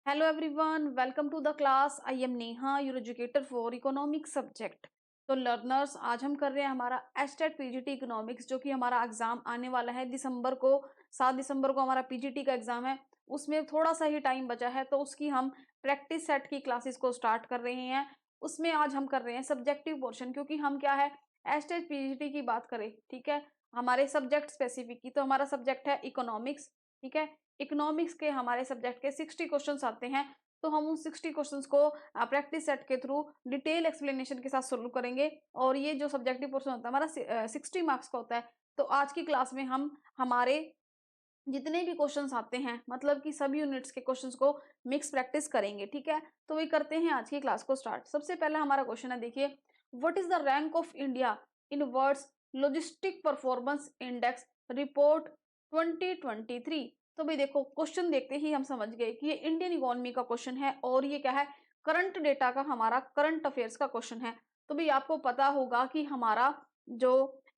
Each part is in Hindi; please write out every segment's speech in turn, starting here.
Hello everyone, welcome to the class. I am Neha, your educator for economic subject. तो लर्नर्स आज हम कर रहे हैं हमारा एस्टेट पीजीटी इकोनॉमिक्स, जो कि हमारा एग्जाम आने वाला है दिसंबर को। 7 दिसंबर को हमारा पीजीटी का एग्जाम है। उसमें थोड़ा सा ही टाइम बचा है, तो उसकी हम प्रैक्टिस सेट की क्लासेस को स्टार्ट कर रहे हैं। उसमें आज हम कर रहे हैं सब्जेक्टिव पोर्शन, क्योंकि हम क्या है एस्टेट पीजीटी की बात करें, ठीक है, हमारे सब्जेक्ट स्पेसिफिक की। तो हमारा सब्जेक्ट है इकोनॉमिक्स, ठीक है। इकोनॉमिक्स के हमारे सब्जेक्ट के 60 क्वेश्चंस आते हैं। तो हम उन 60 क्वेश्चंस को प्रैक्टिस सेट के थ्रू डिटेल एक्सप्लेनेशन के साथ सोल्व करेंगे। और ये जो सब्जेक्टिव पोर्शन होता है हमारा 60 मार्क्स का होता है। तो आज की क्लास में हम हमारे जितने भी क्वेश्चंस आते हैं, मतलब कि सभी यूनिट्स के क्वेश्चंस को मिक्स प्रैक्टिस करेंगे, ठीक है। तो वही करते हैं आज की क्लास को स्टार्ट। सबसे पहला हमारा क्वेश्चन है, देखिए, what is the rank of India in words logistic performance index report 2023। तो भाई देखो, क्वेश्चन देखते ही हम समझ गए कि ये इंडियन इकोनॉमी का क्वेश्चन है और ये क्या है, करंट डेटा का, हमारा करंट अफेयर्स का क्वेश्चन है। तो भाई आपको पता होगा कि हमारा जो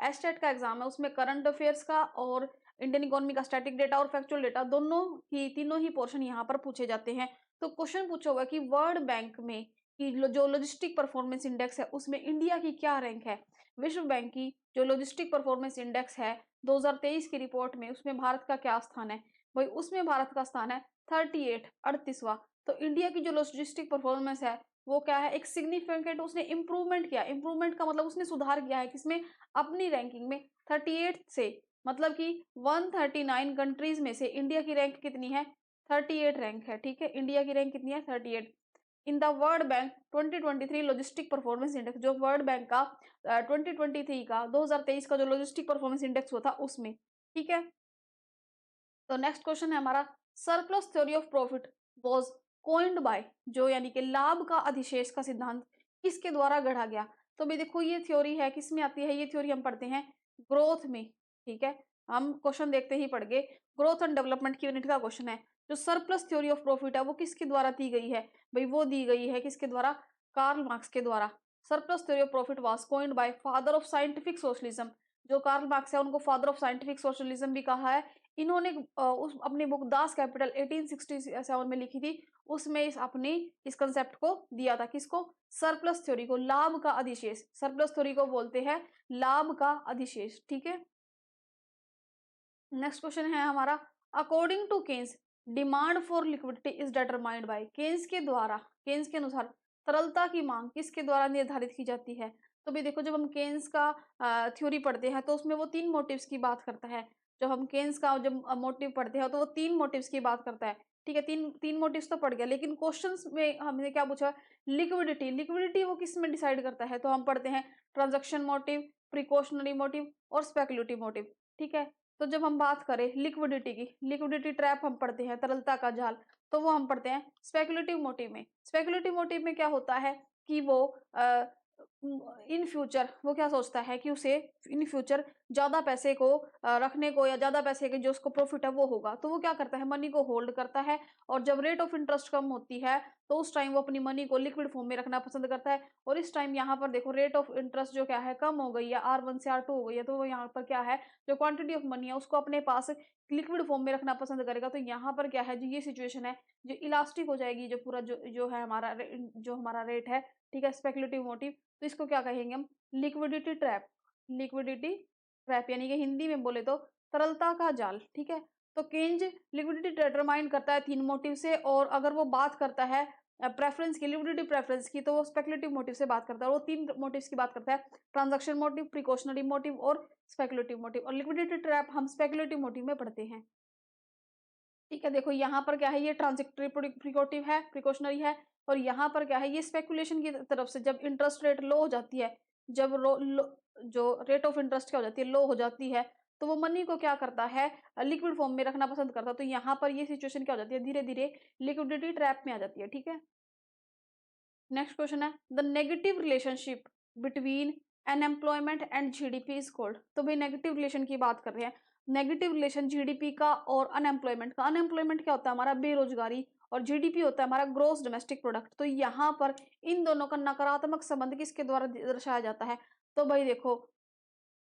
एस्टेट का एग्जाम है उसमें करंट अफेयर्स का और इंडियन इकोनॉमी का स्टैटिक डेटा और फैक्चुअल डेटा दोनों ही, तीनों ही पोर्शन यहाँ पर पूछे जाते हैं। तो क्वेश्चन पूछा होगा कि वर्ल्ड बैंक में कि जो लॉजिस्टिक परफॉर्मेंस इंडेक्स है उसमें इंडिया की क्या रैंक है। विश्व बैंक की जो लॉजिस्टिक परफॉर्मेंस इंडेक्स है 2023 की रिपोर्ट में, उसमें भारत का क्या स्थान है। भाई उसमें भारत का स्थान है 38, 38वां। तो इंडिया की जो लॉजिस्टिक परफॉर्मेंस है वो क्या है, एक सिग्निफिकेंट, उसने इंप्रूवमेंट किया। इंप्रूवमेंट का मतलब उसने सुधार किया है किसमें, अपनी रैंकिंग में 38 से, मतलब कि 139 कंट्रीज में से इंडिया की रैंक कितनी है, 38 रैंक है, ठीक है। इंडिया की रैंक कितनी है, 38 इन the world bank 2023 logistic performance index, जो वर्ल्ड बैंक का 2023 का 2023 का जो लॉजिस्टिक परफॉर्मेंस इंडेक्स हुआ था उसमें, ठीक है। तो नेक्स्ट क्वेश्चन है हमारा, surplus theory of profit was coined by, जो यानी कि लाभ का अधिशेष का सिद्धांत किसके द्वारा गढ़ा गया। तो भाई देखो, ये थ्योरी है किसमें आती है, ये थ्योरी हम पढ़ते हैं ग्रोथ में, ठीक है। हम क्वेश्चन देखते ही पढ़ गए, ग्रोथ एंड डेवलपमेंट की यूनिट का क्वेश्चन है। जो सरप्लस थ्योरी ऑफ प्रॉफिट है वो किसके द्वारा दी गई है, भाई वो दी गई है किसके द्वारा, कार्ल मार्क्स के द्वारा। Surplus theory of profit was coined by father of scientific socialism. जो कार्ल मार्क्स है उनको फादर ऑफ साइंटिफिक सोशलिज्म भी कहा है। इन्होंने उस अपनी बुक दास कैपिटल 1867 में लिखी थी। उसमें इस कंसेप्ट को दिया था, किसको, सरप्लस थ्योरी को, लाभ का अधिशेष। सरप्लस थ्योरी को बोलते हैं लाभ का अधिशेष, ठीक है। नेक्स्ट क्वेश्चन है हमारा, according to Keynes demand for liquidity is determined by, Keynes के द्वारा, केन्स के अनुसार तरलता की मांग किसके द्वारा निर्धारित की जाती है। तो भी देखो, जब हम केन्स का थ्योरी पढ़ते हैं तो उसमें वो तीन मोटिव्स की बात करता है। जब हम केन्स का जब मोटिव पढ़ते हैं तो वो तीन मोटिव्स की बात करता है, ठीक है। तीन तीन मोटिव्स तो पढ़ गया, लेकिन क्वेश्चंस में हमने क्या पूछा, लिक्विडिटी। लिक्विडिटी वो किस में डिसाइड करता है, तो हम पढ़ते हैं ट्रांजैक्शन मोटिव, प्रिकॉशनरी मोटिव और स्पेकुलेटिव मोटिव, ठीक है। तो जब हम बात करें लिक्विडिटी की, लिक्विडिटी ट्रैप हम पढ़ते हैं, तरलता का जाल, तो वो हम पढ़ते हैं स्पेकुलेटिव मोटिव में। स्पेकुलेटिव मोटिव में क्या होता है कि वो इन फ्यूचर वो क्या सोचता है कि उसे इन फ्यूचर ज्यादा पैसे को रखने को, या ज्यादा पैसे के जो उसको प्रॉफिट है वो होगा, तो वो क्या करता है, मनी को होल्ड करता है। और जब रेट ऑफ इंटरेस्ट कम होती है तो उस टाइम वो अपनी मनी को लिक्विड फॉर्म में रखना पसंद करता है। और इस टाइम यहाँ पर देखो, रेट ऑफ इंटरेस्ट जो क्या है, कम हो गई है, R1 से R2 हो गई है, तो वो यहाँ पर क्या है, जो क्वांटिटी ऑफ मनी है उसको अपने पास लिक्विड फॉर्म में रखना पसंद करेगा। तो यहाँ पर क्या है, जो ये सिचुएशन है, जो इलास्टिक हो जाएगी, जो पूरा जो है हमारा जो हमारा रेट है, ठीक है, स्पेकुलेटिव मोटिव। तो इसको क्या कहेंगे हम, लिक्विडिटी ट्रैप। लिक्विडिटी ट्रैप यानी कि हिंदी में बोले तो तरलता का जाल, ठीक है। तो केंज लिक्विडिटी डिटरमाइन करता है तीन मोटिव से, और अगर वो बात करता है प्रेफरेंस की, लिक्विडिटी प्रेफरेंस की, तो वो स्पेकुलेटिव मोटिव से बात करता है। और वो तीन मोटिव्स की बात करता है, ट्रांजैक्शन मोटिव, प्रिकॉशनरी मोटिव और स्पेकुलेटिव मोटिव। और लिक्विडिटी ट्रैप हम स्पेकुलेटिव मोटिव में पढ़ते हैं, ठीक है। देखो यहाँ पर क्या है, ये ट्रांजेक्टरी प्रिकॉटिव है, प्रिकॉशनरी है। और यहाँ पर क्या है, ये स्पेकुलेशन की तरफ से, जब इंटरेस्ट रेट लो हो जाती है, जब जो रेट ऑफ इंटरेस्ट क्या हो जाती है, लो हो जाती है, तो वो मनी को क्या करता है, लिक्विड फॉर्म में रखना पसंद करता है। तो यहाँ पर ये सिचुएशन क्या हो जाती है, धीरे धीरे लिक्विडिटी ट्रैप में आ जाती है, ठीक है। नेक्स्ट क्वेश्चन है, the negative relationship between unemployment and GDP is called. तो भाई नेगेटिव रिलेशन की बात कर रहे हैं, नेगेटिव रिलेशन जीडीपी का और अनएम्प्लॉयमेंट का। अनएम्प्लॉयमेंट क्या होता है, हमारा बेरोजगारी, और जीडीपी होता है हमारा ग्रोस डोमेस्टिक प्रोडक्ट। तो यहाँ पर इन दोनों का नकारात्मक संबंध किसके द्वारा दर्शाया जाता है। तो भाई देखो,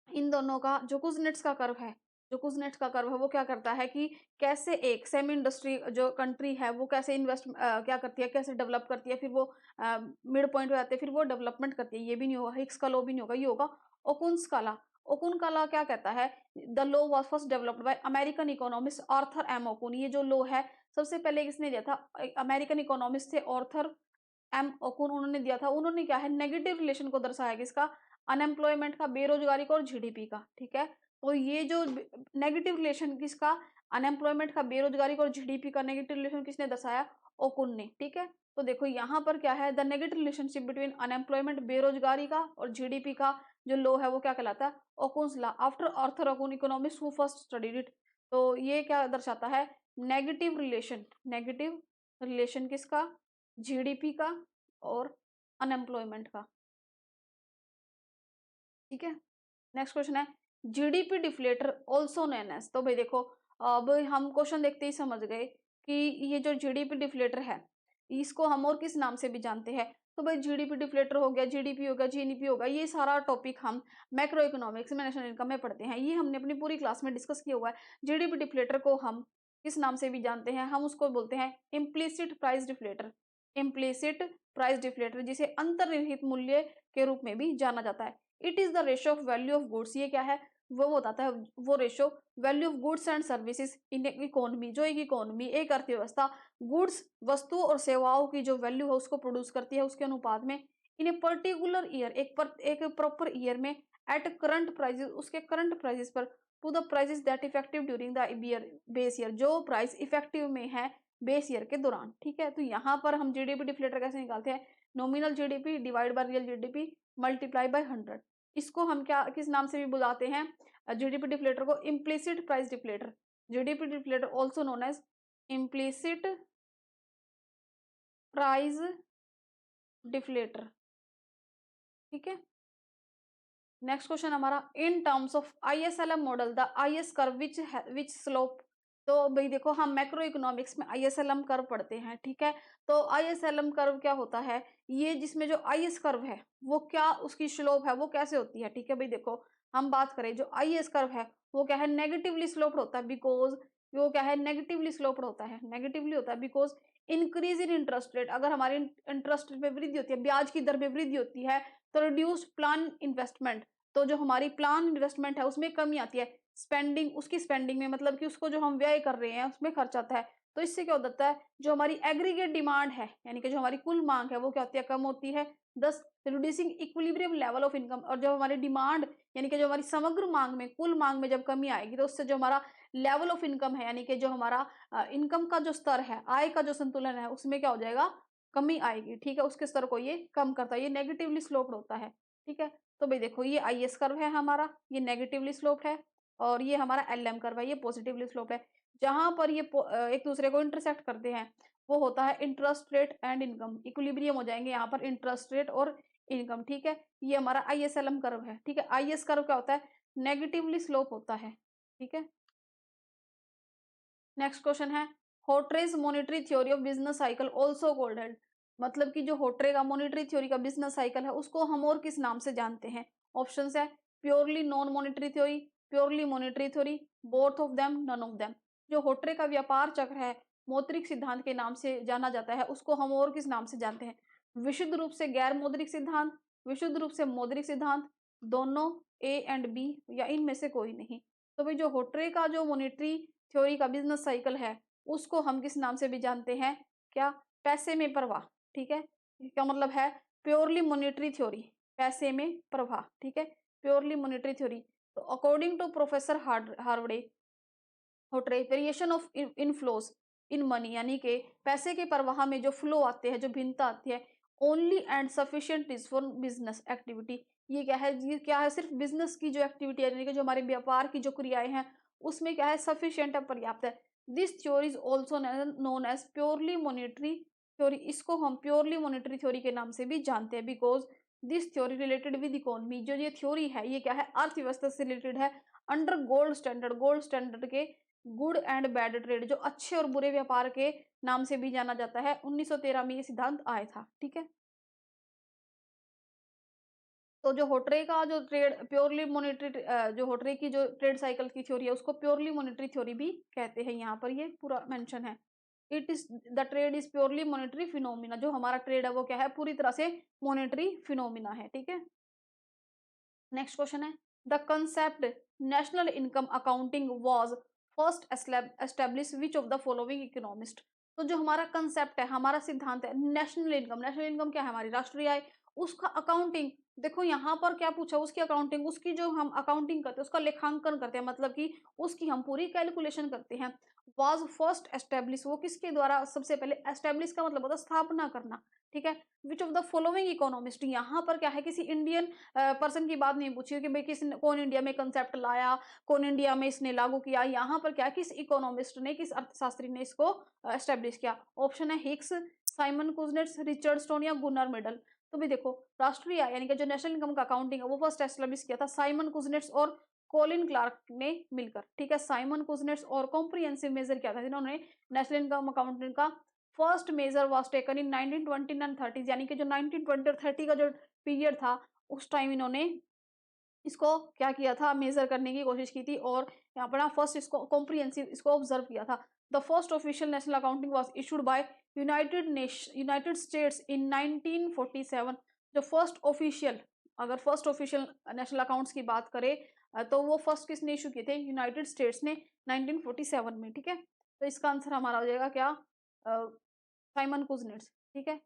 इन दोनों का जो कुजनेट्स का कर्व है, जो कुज़नेट्स का कर्व है वो क्या करता है कि कैसे एक सेमी इंडस्ट्री जो कंट्री है वो कैसे क्या करती है, कैसे डेवलप करती है, फिर वो मिड पॉइंट पे आते हैं, फिर वो डेवलपमेंट करती है। ये भी नहीं होगा, हिग्स का लॉ भी नहीं होगा, ये होगा ओकुन्स का लॉ। ओकुन का लॉ क्या कहता है? The law was first developed by American economist Arthur M Okun. ये जो लॉ है सबसे पहले किसने दिया था? अमेरिकन इकोनॉमिस्ट थे आर्थर एम ओकुन, उन्होंने दिया था। उन्होंने क्या है, नेगेटिव रिलेशन को दर्शाया किसका? अनएम्प्लॉयमेंट का, बेरोजगारी का और जीडीपी का। ठीक है, तो ये जो नेगेटिव रिलेशन किसका? अनएम्प्लॉयमेंट का, बेरोजगारी का और जीडीपी का नेगेटिव रिलेशन किसने दर्शाया? ओकुन ने। ठीक है, तो देखो यहाँ पर क्या है, the negative relationship between unemployment, बेरोजगारी का और जीडीपी का जो लो है वो क्या कहलाता है? Okun's law. After Arthur Okun economist who first studied it. तो ये क्या दर्शाता है? Negative relation. नेगेटिव रिलेशन किसका? जीडीपी का और अनएम्प्लॉयमेंट का। ठीक है, नेक्स्ट क्वेश्चन है GDP deflator also known as. तो भाई देखो, अब हम क्वेश्चन देखते ही समझ गए कि ये जो जीडीपी डिफ्लेटर है इसको हम और किस नाम से भी जानते हैं। तो भाई जीडीपी डिफ्लेटर हो गया, जीडीपी होगा, जीएनपी होगा, ये सारा टॉपिक हम मैक्रो इकोनॉमिक्स में, नेशनल इनकम में पढ़ते हैं। ये हमने अपनी पूरी क्लास में डिस्कस किया हुआ है। जीडीपी डिफ्लेटर को हम किस नाम से भी जानते हैं? हम उसको बोलते हैं implicit price deflator. Implicit price deflator, जिसे अंतर्निहित मूल्य के रूप में भी जाना जाता है। It is the ratio of value of goods. ये क्या है? वो बताता है, वो ratio value of goods and services in economy. जो एक इकोनॉमी, एक अर्थव्यवस्था गुड्स, वस्तुओं और सेवाओं की जो वैल्यू है उसको प्रोड्यूस करती है, उसके अनुपात में इन ए पर्टिकुलर ईयर, एक प्रॉपर ईयर में, एट करंट प्राइसेस, उसके करंट प्राइसेस पर, to the prices that effective during the year base year, जो प्राइस इफेक्टिव में है बेस ईयर के दौरान। ठीक है, तो यहाँ पर हम जीडीपी डिफ्लेटर कैसे निकालते हैं? Nominal GDP divide by real GDP multiply by 100। इसको हम क्या किस नाम से भी बुलाते हैं? जीडीपी डिफ्लेटर को implicit price deflator. GDP deflator also known as implicit price deflator. ठीक है, नेक्स्ट क्वेश्चन हमारा, in terms of ISLM model the IS curve which slope. तो भाई देखो, हम मैक्रो इकोनॉमिक्स में आईएसएलएम कर्व पढ़ते हैं। ठीक है, तो आईएसएलएम कर्व क्या होता है? ये जिसमें जो आईएस कर्व है वो क्या उसकी स्लोप है, वो कैसे होती है? ठीक है भाई देखो, हम बात करें जो आईएस कर्व है वो क्या है? नेगेटिवली स्लोप्ड होता है। बिकॉज वो क्या है? नेगेटिवली स्लोप्ड होता है। नेगेटिवली होता है because increase in interest rate, अगर हमारे इंटरेस्ट रेट में वृद्धि होती है, ब्याज की दर में वृद्धि होती है, तो रिड्यूस्ड प्लान इन्वेस्टमेंट, तो जो हमारी प्लान इन्वेस्टमेंट है उसमें कमी आती है। स्पेंडिंग, उसकी स्पेंडिंग में, मतलब कि उसको जो हम व्यय कर रहे हैं उसमें खर्च आता है। तो इससे क्या हो जाता है? जो हमारी एग्रीगेट डिमांड है, यानी कि जो हमारी कुल मांग है वो क्या होती है? कम होती है। दस reducing equilibrium level of income. और जब हमारी डिमांड, यानी कि जो हमारी समग्र मांग में, कुल मांग में जब कमी आएगी, तो उससे जो हमारा लेवल ऑफ इनकम है, यानी कि जो हमारा इनकम का जो स्तर है, आय का जो संतुलन है, उसमें क्या हो जाएगा? कमी आएगी। ठीक है, उसके स्तर को ये कम करता है। ये नेगेटिवली स्लोप्ड होता है। ठीक है, तो भाई देखो, ये आईएस कर्व है हमारा, ये नेगेटिवली स्लोप्ड है, और ये हमारा एलएम कर्व है, ये पॉजिटिवली स्लोप्ड है। जहां पर ये एक दूसरे को इंटरसेक्ट करते हैं वो होता है interest rate and income. Equilibrium हो जाएंगे यहाँ पर इंटरेस्ट रेट और इनकम। ठीक है, ये हमारा आईएसएलएम कर्व है। ठीक है, आईएस कर्व क्या होता है? नेगेटिवली स्लोप होता है। ठीक है, नेक्स्ट क्वेश्चन है, Hawtrey's monetary theory of business cycle also called है। मतलब कि जो होट्रे का मॉनेटरी थ्योरी का बिजनेस साइकिल है उसको हम और किस नाम से जानते हैं? ऑप्शंस है purely non monetary theory, purely monetary theory, both of them, none of them. जो होट्रे का व्यापार चक्र है मौद्रिक सिद्धांत के नाम से जाना जाता है, उसको हम और किस नाम से जानते हैं? विशुद्ध रूप से गैर मौद्रिक सिद्धांत, विशुद्ध रूप से मौद्रिक सिद्धांत, दोनों, ए एंड बी, या इनमें से कोई नहीं। तो भाई जो होट्रे का जो मॉनेटरी थ्योरी का बिजनेस साइकिल है उसको हम किस नाम से भी जानते हैं? क्या? पैसे में प्रवाह। ठीक है, इसका मतलब है प्योरली मॉनेटरी थ्योरी, पैसे में प्रवाह। ठीक है, प्योरली मॉनेटरी थ्योरी। तो according to professor Harvard Hawtrey, variation of inflows in money, यानी कि पैसे के प्रवाह में जो फ्लो आते हैं, जो भिन्नता आती है, only and sufficient is for business activity. ये क्या है? ये क्या है? सिर्फ बिजनेस की जो एक्टिविटी है, यानी कि जो हमारे व्यापार की जो क्रियाएं हैं उसमें क्या है? सफिशिएंट है, पर्याप्त है। This theory is also known as purely monetary theory. इसको हम प्योरली मॉनेटरी थ्योरी के नाम से भी जानते हैं because this theory related with economy. जो ये थ्योरी है ये क्या है? अर्थव्यवस्था से रिलेटेड है। Under gold standard, gold standard के गुड एंड बैड ट्रेड, जो अच्छे और बुरे व्यापार के नाम से भी जाना जाता है, 1913 में ये सिद्धांत आया था। ठीक है, तो जो होटरे का जो ट्रेड प्योरली मॉनेटरी जो होटरे की जो ट्रेड साइकिल की थ्योरी है उसको प्योरली मॉनेटरी थ्योरी भी कहते हैं। यहाँ पर ये पूरा मेंशन है। It is the trade is purely monetary phenomena. जो हमारा ट्रेड है वो क्या है, पूरी तरह से मॉनेटरी फिनोमिना है। ठीक है, नेक्स्ट क्वेश्चन है the concept national income accounting was first establish which of the following economist. तो जो हमारा कंसेप्ट है, हमारा सिद्धांत है नेशनल इनकम। नेशनल इनकम क्या है, हमारी राष्ट्रीय आय, उसका अकाउंटिंग। देखो यहाँ पर क्या पूछा, उसकी अकाउंटिंग, उसकी जो हम अकाउंटिंग करते हैं उसका लेखांकन करते हैं, मतलब कि उसकी हम पूरी कैलकुलेशन करते हैं। वाज फर्स्ट एस्टेब्लिश, वो किसके द्वारा सबसे पहले, एस्टेब्लिश का मतलब होता है स्थापना करना। ठीक है, विच ऑफ द फॉलोइंग इकोनॉमिस्ट, यहाँ पर क्या है, किसी इंडियन पर्सन की बात नहीं पूछी कि भाई किसने, कौन इंडिया में कंसेप्ट लाया, कौन इंडिया में इसने लागू किया। यहाँ पर क्या है, किस इकोनॉमिस्ट ने, किस अर्थशास्त्री ने इसको एस्टेब्लिश किया। ऑप्शन है Hicks, Simon Kuznets, Richard stone या गुनर मेडल। तो भी देखो, राष्ट्रीय आय यानी कि जो नेशनल इनकम का अकाउंटिंग है वो फर्स्ट एस्टेब्लिश किया था साइमन कुजनेट्स और कोलिन क्लार्क ने मिलकर। ठीक है, साइमन कुजनेट्स और कॉम्प्रिहेंसिव मेजर किया था जिन्होंने नेशनल इनकम अकाउंटिंग का first measure was taken in 1920 and 30, यानी कि जो 1920 और 30 का जो पीरियड था उस टाइम इन्होंने इसको क्या किया था, मेजर करने की कोशिश की थी और यहाँ पर ना फर्स्ट इसको कॉम्प्रिहेंसिव इसको ऑब्जर्व किया था। The first official national accounting was issued by United states in 1947। जो फर्स्ट ऑफिशियल, अगर फर्स्ट ऑफिशियल नेशनल अकाउंट्स की बात करें तो वो फर्स्ट किसने इशू किए थे, यूनाइटेड स्टेट्स ने 1947 में। ठीक है, तो इसका आंसर हमारा हो जाएगा क्या, साइमन कुजनेट्स। ठीक है,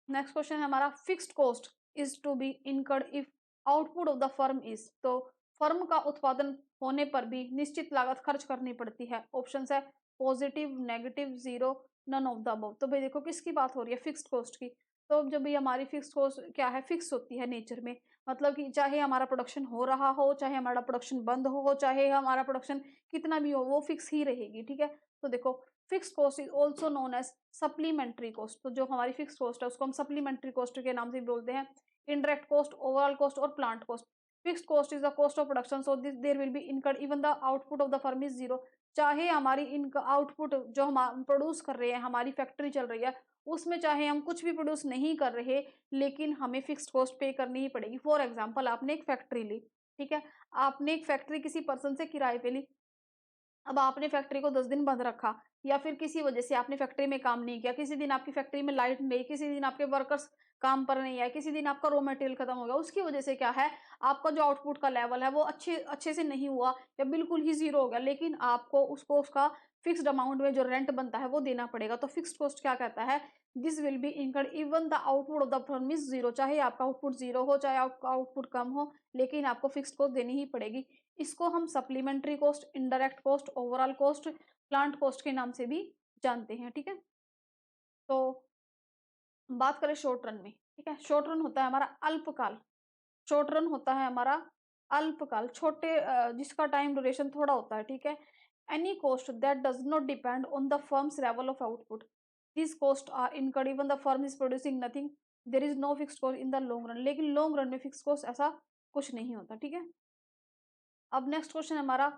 नेक्स्ट क्वेश्चन है हमारा fixed cost is to be incurred if output of the firm is. तो फर्म का उत्पादन होने पर भी निश्चित लागत खर्च करनी पड़ती है। ऑप्शन है positive, negative, zero, none of the above. तो भाई देखो किसकी बात हो रही है, फिक्स्ड कॉस्ट की। तो जब भी हमारी फिक्स्ड कॉस्ट क्या है, फिक्स होती है नेचर में, मतलब कि चाहे हमारा प्रोडक्शन हो रहा हो, चाहे हमारा प्रोडक्शन बंद हो, चाहे हमारा प्रोडक्शन कितना भी हो, वो फिक्स ही रहेगी। ठीक है, तो देखो fixed cost is also known as supplementary cost. तो जो हमारी फिक्स कॉस्ट है उसको हम सप्लीमेंट्री कॉस्ट के नाम से भी बोलते हैं। इनडायरेक्ट कॉस्ट, ओवरऑल कॉस्ट और plant cost. Fixed cost is the cost of production, so this there will be incurred even the output of the firm is zero. चाहे हमारी इनका आउटपुट जो हम प्रोड्यूस कर रहे हैं, हमारी फैक्ट्री चल रही है, उसमें चाहे हम कुछ भी प्रोड्यूस नहीं कर रहे, लेकिन हमें फिक्स्ड कॉस्ट पे करनी ही पड़ेगी। फॉर एग्जाम्पल, आपने एक फैक्ट्री ली, ठीक है, आपने एक फैक्ट्री किसी पर्सन से किराए पे ली। अब आपने फैक्ट्री को 10 दिन बंद रखा, या फिर किसी वजह से आपने फैक्ट्री में काम नहीं किया, किसी दिन आपकी फैक्ट्री में लाइट नहीं, किसी दिन आपके वर्कर्स काम पर नहीं आए, किसी दिन आपका रॉ मटेरियल खत्म हो गया, उसकी वजह से क्या है, आपका जो आउटपुट का लेवल है वो अच्छे अच्छे से नहीं हुआ या बिल्कुल ही जीरो हो गया, लेकिन आपको उसको उसका फिक्स्ड अमाउंट में जो रेंट बनता है वो देना पड़ेगा। तो फिक्स्ड कॉस्ट क्या कहता है, this will be incurred even the output of the firm is zero. चाहे आपका आउटपुट जीरो हो, चाहे आपका आउटपुट कम हो, लेकिन आपको फिक्स्ड कॉस्ट देनी ही पड़ेगी। इसको हम supplementary cost, indirect cost, overall cost, plant cost के नाम से भी जानते हैं। ठीक है, तो बात करें शॉर्ट रन में। ठीक है, शॉर्ट रन होता है हमारा अल्पकाल, शॉर्ट रन होता है हमारा अल्पकाल, छोटे जिसका टाइम ड्यूरेशन थोड़ा होता है। ठीक है, any cost that does not depend on the firm's level of output, this cost are incurred even the firm is producing nothing, there is no fixed cost in the long run. लेकिन लॉन्ग रन में फिक्स्ड कॉस्ट ऐसा कुछ नहीं होता। ठीक है, अब नेक्स्ट क्वेश्चन हमारा,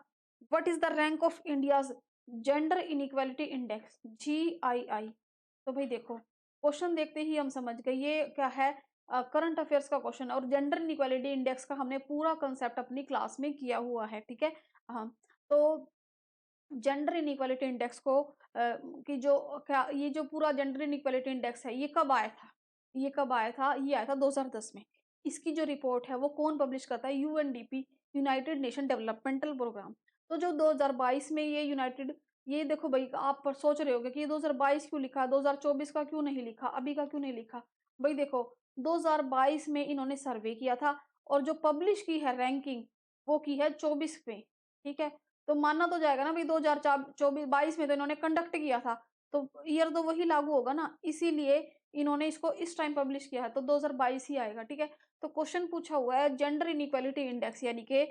what is the rank of India's gender inequality index, GII। तो भाई देखो, क्वेश्चन देखते ही हम समझ गए ये क्या है, करंट अफेयर्स का क्वेश्चन। और जेंडर इनइक्वालिटी इंडेक्स का हमने पूरा कंसेप्ट अपनी क्लास में किया हुआ है। ठीक है, हाँ, तो जेंडर इनइक्वालिटी इंडेक्स को कि जो क्या, ये जो पूरा जेंडर इनइक्वालिटी इंडेक्स है ये कब आया था, ये कब आया था, ये आया था 2010 में। इसकी जो रिपोर्ट है वो कौन पब्लिश करता है, UNDP, United Nation developmental program. तो जो 2022 में ये यूनाइटेड, ये देखो भाई, आप पर सोच रहे होगे कि ये 2022 क्यों लिखा, 2024 का क्यों नहीं लिखा, अभी का क्यों नहीं लिखा। भाई देखो, 2022 में इन्होंने सर्वे किया था और जो पब्लिश की है रैंकिंग वो की है 24 में। ठीक है, तो मानना तो जाएगा ना भाई, 2024-22 में तो इन्होंने कंडक्ट किया था, तो ईयर तो वही लागू होगा ना, इसीलिए इन्होंने इसको इस टाइम पब्लिश किया है, तो 2022 ही आएगा। ठीक है, तो क्वेश्चन पूछा हुआ है जेंडर इनइक्वालिटी इंडेक्स यानी कि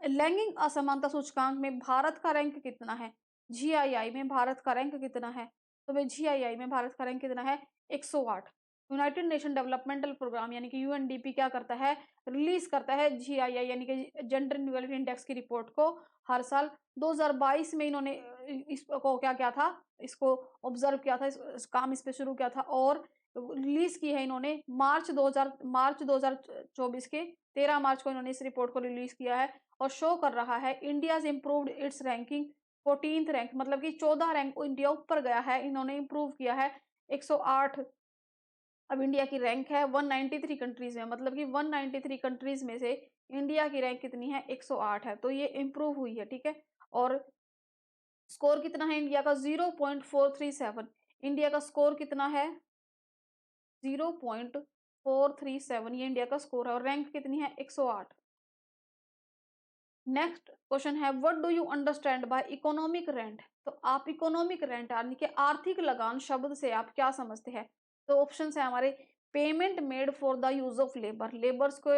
लैंगिक असमानता सूचकांक में भारत का रैंक कितना है, GII में भारत का रैंक कितना है। तो भाई GII में भारत का रैंक कितना है, 108। यूनाइटेड नेशन डेवलपमेंटल प्रोग्राम यानी कि UNDP क्या करता है, रिलीज करता है GII यानी कि जेंडर इनइक्वालिटी इंडेक्स की रिपोर्ट को हर साल। 2022 में इन्होंने इसको क्या किया था, इसको ऑब्जर्व किया था, काम इस पे शुरू किया था और रिलीज की है इन्होंने मार्च 2024 के 13 मार्च को इन्होंने इस रिपोर्ट को रिलीज किया है और शो कर रहा है India's improved it's ranking 14th rank, मतलब कि 14 रैंक इंडिया ऊपर गया है, इन्होंने इम्प्रूव किया है 108। अब इंडिया की रैंक है 193 कंट्रीज में, मतलब कि 193 कंट्रीज में से इंडिया की रैंक कितनी है, 108 है, तो ये इम्प्रूव हुई है, ठीक है। और स्कोर कितना है इंडिया का, 0.437। इंडिया का स्कोर कितना है, 0.437, ये इंडिया का स्कोर है और रैंक कितनी है, 108। नेक्स्ट क्वेश्चन है, what do you understand bye economic rent. तो आप इकोनॉमिक रेंट यानी कि आर्थिक लगान शब्द से आप क्या समझते हैं। तो ऑप्शन है हमारे, payment made for the use of labour, labours को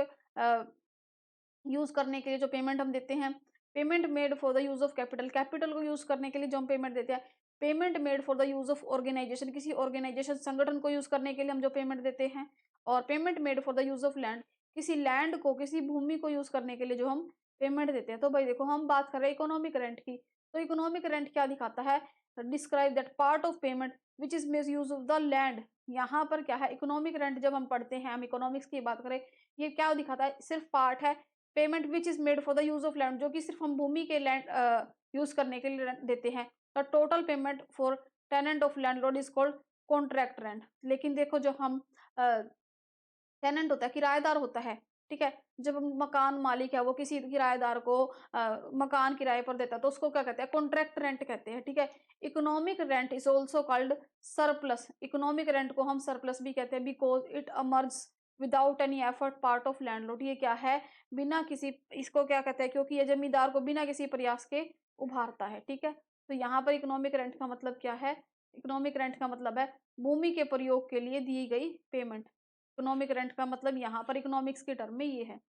यूज करने के लिए जो पेमेंट हम देते हैं। Payment made for the use of capital, capital को यूज करने के लिए जो हम पेमेंट देते हैं। Payment made for the use of organisation, किसी ऑर्गेनाइजेशन संगठन को यूज करने के लिए हम जो पेमेंट देते हैं। और payment made for the use of land, किसी लैंड को, किसी भूमि को यूज करने के लिए जो हम पेमेंट देते हैं। तो भाई देखो, हम बात कर रहे हैं इकोनॉमिक रेंट की, तो इकोनॉमिक रेंट क्या दिखाता है, describe that part of payment which is miss use of the land. यहाँ पर क्या है, इकोनॉमिक रेंट जब हम पढ़ते हैं, हम इकोनॉमिक्स की बात करें, ये क्या दिखाता है, सिर्फ पार्ट है payment which is made for the use of land, जो कि सिर्फ हम भूमि के लैंड यूज करने के लिए देते हैं। The total payment for tenant of landlord is called contract rent. लेकिन देखो, जो हम टेनेंट होता है, किराएदार होता है, ठीक है, जब मकान मालिक है वो किसी किराएदार को मकान किराए पर देता है, तो उसको क्या कहते हैं, कॉन्ट्रैक्ट रेंट कहते हैं, ठीक है। Economic rent is also called surplus, economic rent को हम सरप्लस भी कहते हैं, because it emerged without any effort part of landlord. ये क्या है, बिना किसी, इसको क्या कहते हैं, क्योंकि ये जमींदार को बिना किसी प्रयास के उभारता है, ठीक है। तो यहाँ पर इकोनॉमिक रेंट का मतलब क्या है, इकोनॉमिक रेंट का मतलब है भूमि के प्रयोग के लिए दी गई पेमेंट। इकोनॉमिक रेंट का मतलब यहाँ पर इकोनॉमिक्स के टर्म में ये है।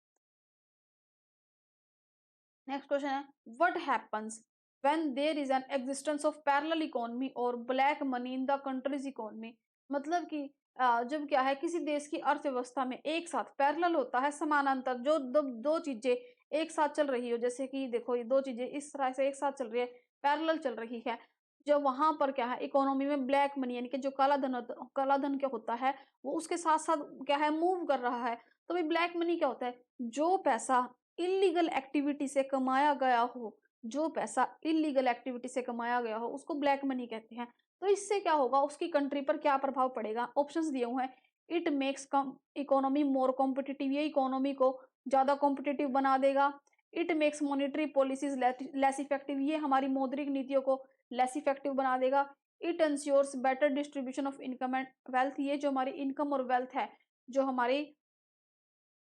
नेक्स्ट क्वेश्चन है, what happens when there is an existence of parallel economy और black money in the country's economy. मतलब कि जब क्या है, किसी देश की अर्थव्यवस्था में एक साथ पैरेलल होता है, समानांतर, जो दो चीजें एक साथ चल रही हो, जैसे कि देखो ये दो चीजें इस तरह से एक साथ चल रही है, पैरेलल चल रही है, जो वहां पर क्या है, इकोनॉमी में ब्लैक मनी यानी कि जो काला धन क्या होता है, वो उसके साथ साथ क्या है, मूव कर रहा है। तो भाई ब्लैक मनी क्या होता है, जो पैसा इलीगल एक्टिविटी से कमाया गया हो, जो पैसा इलीगल एक्टिविटी से कमाया गया हो, उसको ब्लैक मनी कहते हैं। तो इससे क्या होगा, उसकी कंट्री पर क्या प्रभाव पड़ेगा, ऑप्शंस दिए हुए हैं। It makes economy more competitive, ये इकोनॉमी को ज्यादा कॉम्पिटिटिव बना देगा। It makes monetary policies less effective, ये हमारी मौद्रिक नीतियों को लेस इफेक्टिव बना देगा। It ensures better distribution of income and wealth, ये जो हमारी इनकम और वेल्थ है, जो हमारी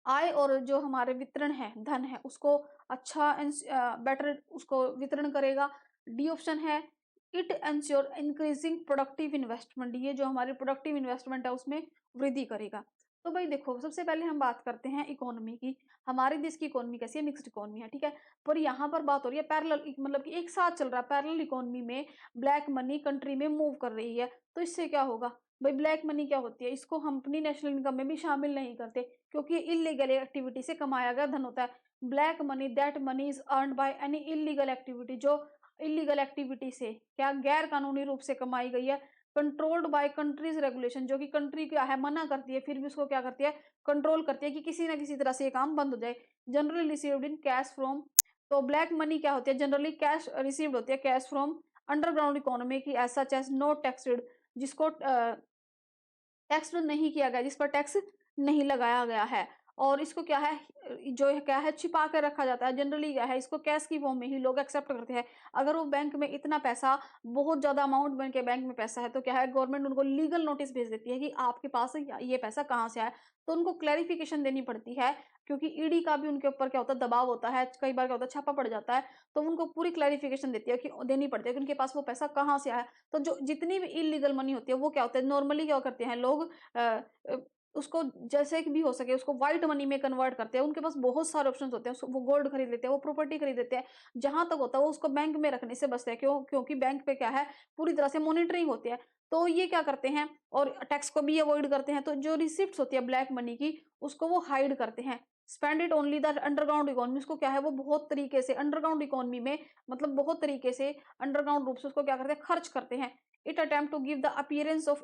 आय और जो हमारे वितरण है, धन है, उसको अच्छा बेटर उसको वितरण करेगा। डी ऑप्शन है, it ensure increasing productive investment, ये जो हमारी प्रोडक्टिव इन्वेस्टमेंट है उसमें वृद्धि करेगा। तो भाई देखो, सबसे पहले हम बात करते हैं इकोनॉमी की। हमारे देश की इकोनॉमी कैसी है, मिक्स्ड इकोनॉमी है, ठीक है। पर यहाँ पर बात हो रही है पैरेलल, मतलब कि एक साथ चल रहा है, पैरेलल इकोनॉमी में ब्लैक मनी कंट्री में मूव कर रही है। तो इससे क्या होगा भाई, ब्लैक मनी क्या होती है, इसको हम अपनी नेशनल इनकम में भी शामिल नहीं करते, क्योंकि इलीगल एक्टिविटी से कमाया गया धन होता है। Black money that money is earned by any illegal activity, जो इलीगल एक्टिविटी से क्या गैर कानूनी रूप से कमाई गई है। कंट्रोल्ड बाय कंट्रीज रेगुलेशन, जो कि कंट्री क्या है, मना करती है, फिर भी उसको क्या करती है, कंट्रोल करती है कि किसी ना किसी तरह से ये काम बंद हो जाए। Generally received in cash from, तो ब्लैक मनी क्या होती है, जनरली कैश रिसीव्ड होती है, कैश फ्रॉम अंडरग्राउंड इकोनॉमी की, as such as no taxed, जिसको टैक्स नहीं किया गया, जिस पर टैक्स नहीं लगाया गया है। और इसको क्या है, जो है क्या है, छिपा कर रखा जाता है। जनरली क्या है, इसको कैश की फॉर्म में ही लोग एक्सेप्ट करते हैं। अगर वो बैंक में इतना पैसा, बहुत ज्यादा अमाउंट बन के बैंक में पैसा है, तो क्या है, गवर्नमेंट उनको लीगल नोटिस भेज देती है कि आपके पास ये पैसा कहाँ से आया। तो उनको क्लैरिफिकेशन देनी पड़ती है, क्योंकि ईडी का भी उनके ऊपर क्या होता है, दबाव होता है, कई बार क्या होता है, छापा पड़ जाता है। तो उनको पूरी क्लैरिफिकेशन देनी पड़ती है कि उनके पास वो पैसा कहाँ से आया। तो जो जितनी भी इलीगल मनी होती है, वो क्या होता है, नॉर्मली क्या करते हैं लोग, अ, अ, उसको जैसे कि भी हो सके उसको व्हाइट मनी में कन्वर्ट करते हैं। उनके पास बहुत सारे ऑप्शंस होते हैं, वो गोल्ड खरीद लेते हैं, वो प्रॉपर्टी खरीद लेते हैं, जहां तक होता है वो उसको बैंक में रखने से बचते हैं। क्योंकि बैंक पे क्या है, पूरी तरह से मॉनिटरिंग होती है। तो ये क्या करते हैं, और टैक्स को भी अवॉइड करते हैं। तो जो रिसिप्ट होती है ब्लैक मनी की, उसको वो हाइड करते हैं। Spend it only the underground economy, उसको क्या है, वो बहुत तरीके से अंडरग्राउंड इकोनॉमी में, मतलब बहुत तरीके से अंडरग्राउंड रूप से उसको क्या करते हैं, खर्च करते हैं। It attempt to give the appearance of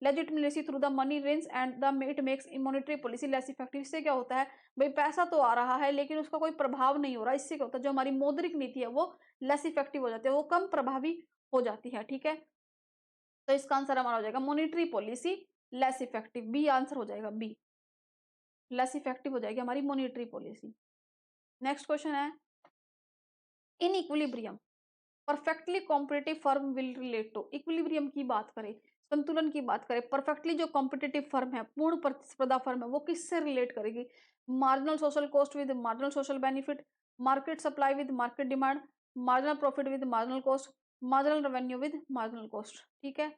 legitimacy through the money range and the it makes monetary policy less effective. इससे क्या होता है भाई, पैसा तो आ रहा है लेकिन उसका कोई प्रभाव नहीं हो रहा। इससे क्या होता है, जो हमारी मौद्रिक नीति है वो लेस इफेक्टिव हो जाती है, वो कम प्रभावी हो जाती है। ठीक है, तो इसका आंसर हमारा हो जाएगा monetary policy less effective. B answer हो जाएगा, बी लेस इफेक्टिव हो जाएगी हमारी मॉनेटरी पॉलिसी। नेक्स्ट क्वेश्चन है, in equilibrium perfectly competitive firm will relate to. Equilibrium की बात करें, संतुलन की बात करें, परफेक्टली जो कॉम्पिटिटिव फर्म है, पूर्ण प्रतिस्पर्धा फर्म है, वो किससे रिलेट करेगी? Marginal social cost with marginal social benefit, market supply with market demand, marginal profit with marginal cost, marginal revenue with marginal cost. ठीक है,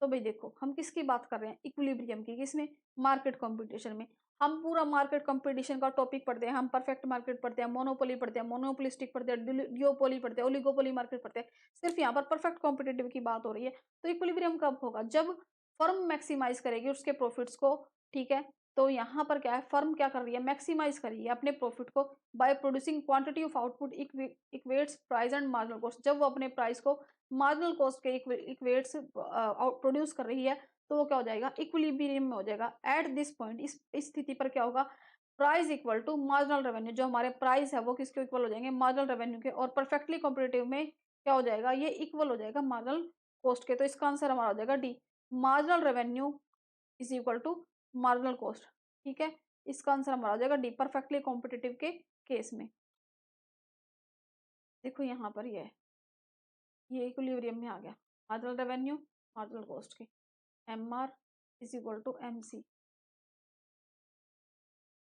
तो भाई देखो हम किसकी बात कर रहे हैं, इक्विलिब्रियम की। किसमें? मार्केट कॉम्पिटिशन में। हम पूरा मार्केट कंपटीशन का टॉपिक पढ़ते हैं, हम परफेक्ट मार्केट पढ़ते हैं, मोनोपोली पढ़ते हैं, मोनोपोलिस्टिक पढ़ते हैं, डियोपोली पढ़ते हैं, ओलिगोपोली मार्केट पढ़ते हैं। सिर्फ यहाँ पर परफेक्ट कॉम्पिटिटिव की बात हो रही है। तो इक्विलिब्रियम कब होगा? जब फर्म मैक्सिमाइज करेगी उसके प्रॉफिट्स को। ठीक है, तो यहाँ पर क्या है, फर्म क्या कर रही है, मैक्सिमाइज कर रही है अपने प्रॉफिट को by producing quantity of output equates price and marginal cost. जब वो अपने प्राइस को मार्जिनल कॉस्ट के इक्वेट्स प्रोड्यूस कर रही है, तो वो क्या हो जाएगा, इक्विलिब्रियम में हो जाएगा। एट दिस पॉइंट, इस स्थिति पर क्या होगा, price equal to marginal revenue. जो हमारे प्राइस है वो किसके इक्वल हो जाएंगे, मार्जिनल रेवेन्यू के। और परफेक्टली कॉम्पिटिटिव में क्या हो जाएगा, ये इक्वल हो जाएगा मार्जिनल कॉस्ट के। तो इसका आंसर हमारा हो जाएगा D, marginal revenue is equal to marginal cost. ठीक है, इसका आंसर हमारा हो जाएगा डी, परफेक्टली कॉम्पिटिटिव के केस में। देखो यहाँ पर ये इक्विलिब्रियम में आ गया, मार्जिनल रेवेन्यू मार्जिनल कॉस्ट के, M R is equal to M C.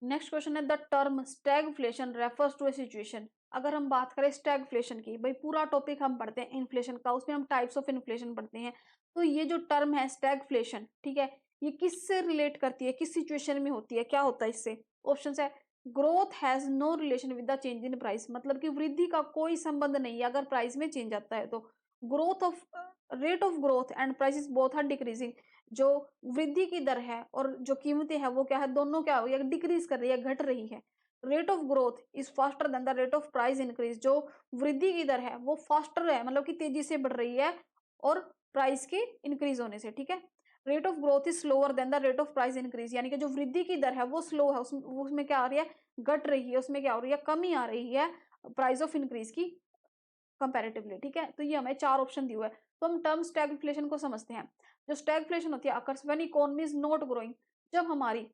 Next question है, the term stagflation refers to a situation. अगर हम बात करें स्टैगफ्लेशन की, भाई पूरा टॉपिक हम पढ़ते हैं इन्फ्लेशन का, उसमें हम टाइप्स ऑफ इन्फ्लेशन पढ़ते हैं। तो ये जो टर्म है स्टैगफ्लेशन, ठीक है, ये किससे रिलेट करती है, किस सिचुएशन में होती है, क्या होता है इससे? ऑप्शन है, growth has no relation with the change in price. मतलब कि वृद्धि का कोई संबंध नहीं है अगर प्राइस में चेंज आता है तो। Growth of rate of growth and prices both are decreasing. जो वृद्धि की दर है और जो कीमतें हैं वो क्या है, दोनों क्या हो रही है, डिक्रीज कर रही है, घट रही है। Rate of growth is faster than the rate of price increase. जो वृद्धि की दर है वो फास्टर है, मतलब कि तेजी से बढ़ रही है और प्राइस के इंक्रीज होने से। ठीक है, rate of growth is slower than the rate of price increase, यानी कि जो वृद्धि की दर है वो स्लो है, उसमें क्या आ रही है, घट रही है, उसमें क्या हो रही है, कमी आ रही है प्राइस ऑफ इंक्रीज की कंपैरेटिवली। ठीक है, तो ये हमें चार ऑप्शन दिए हुए है। तो हम टर्म स्टैगफ्लेशन को समझते हैं। जो स्टैगफ्लेशन होती है occurs when economy is not growing. जब हमारी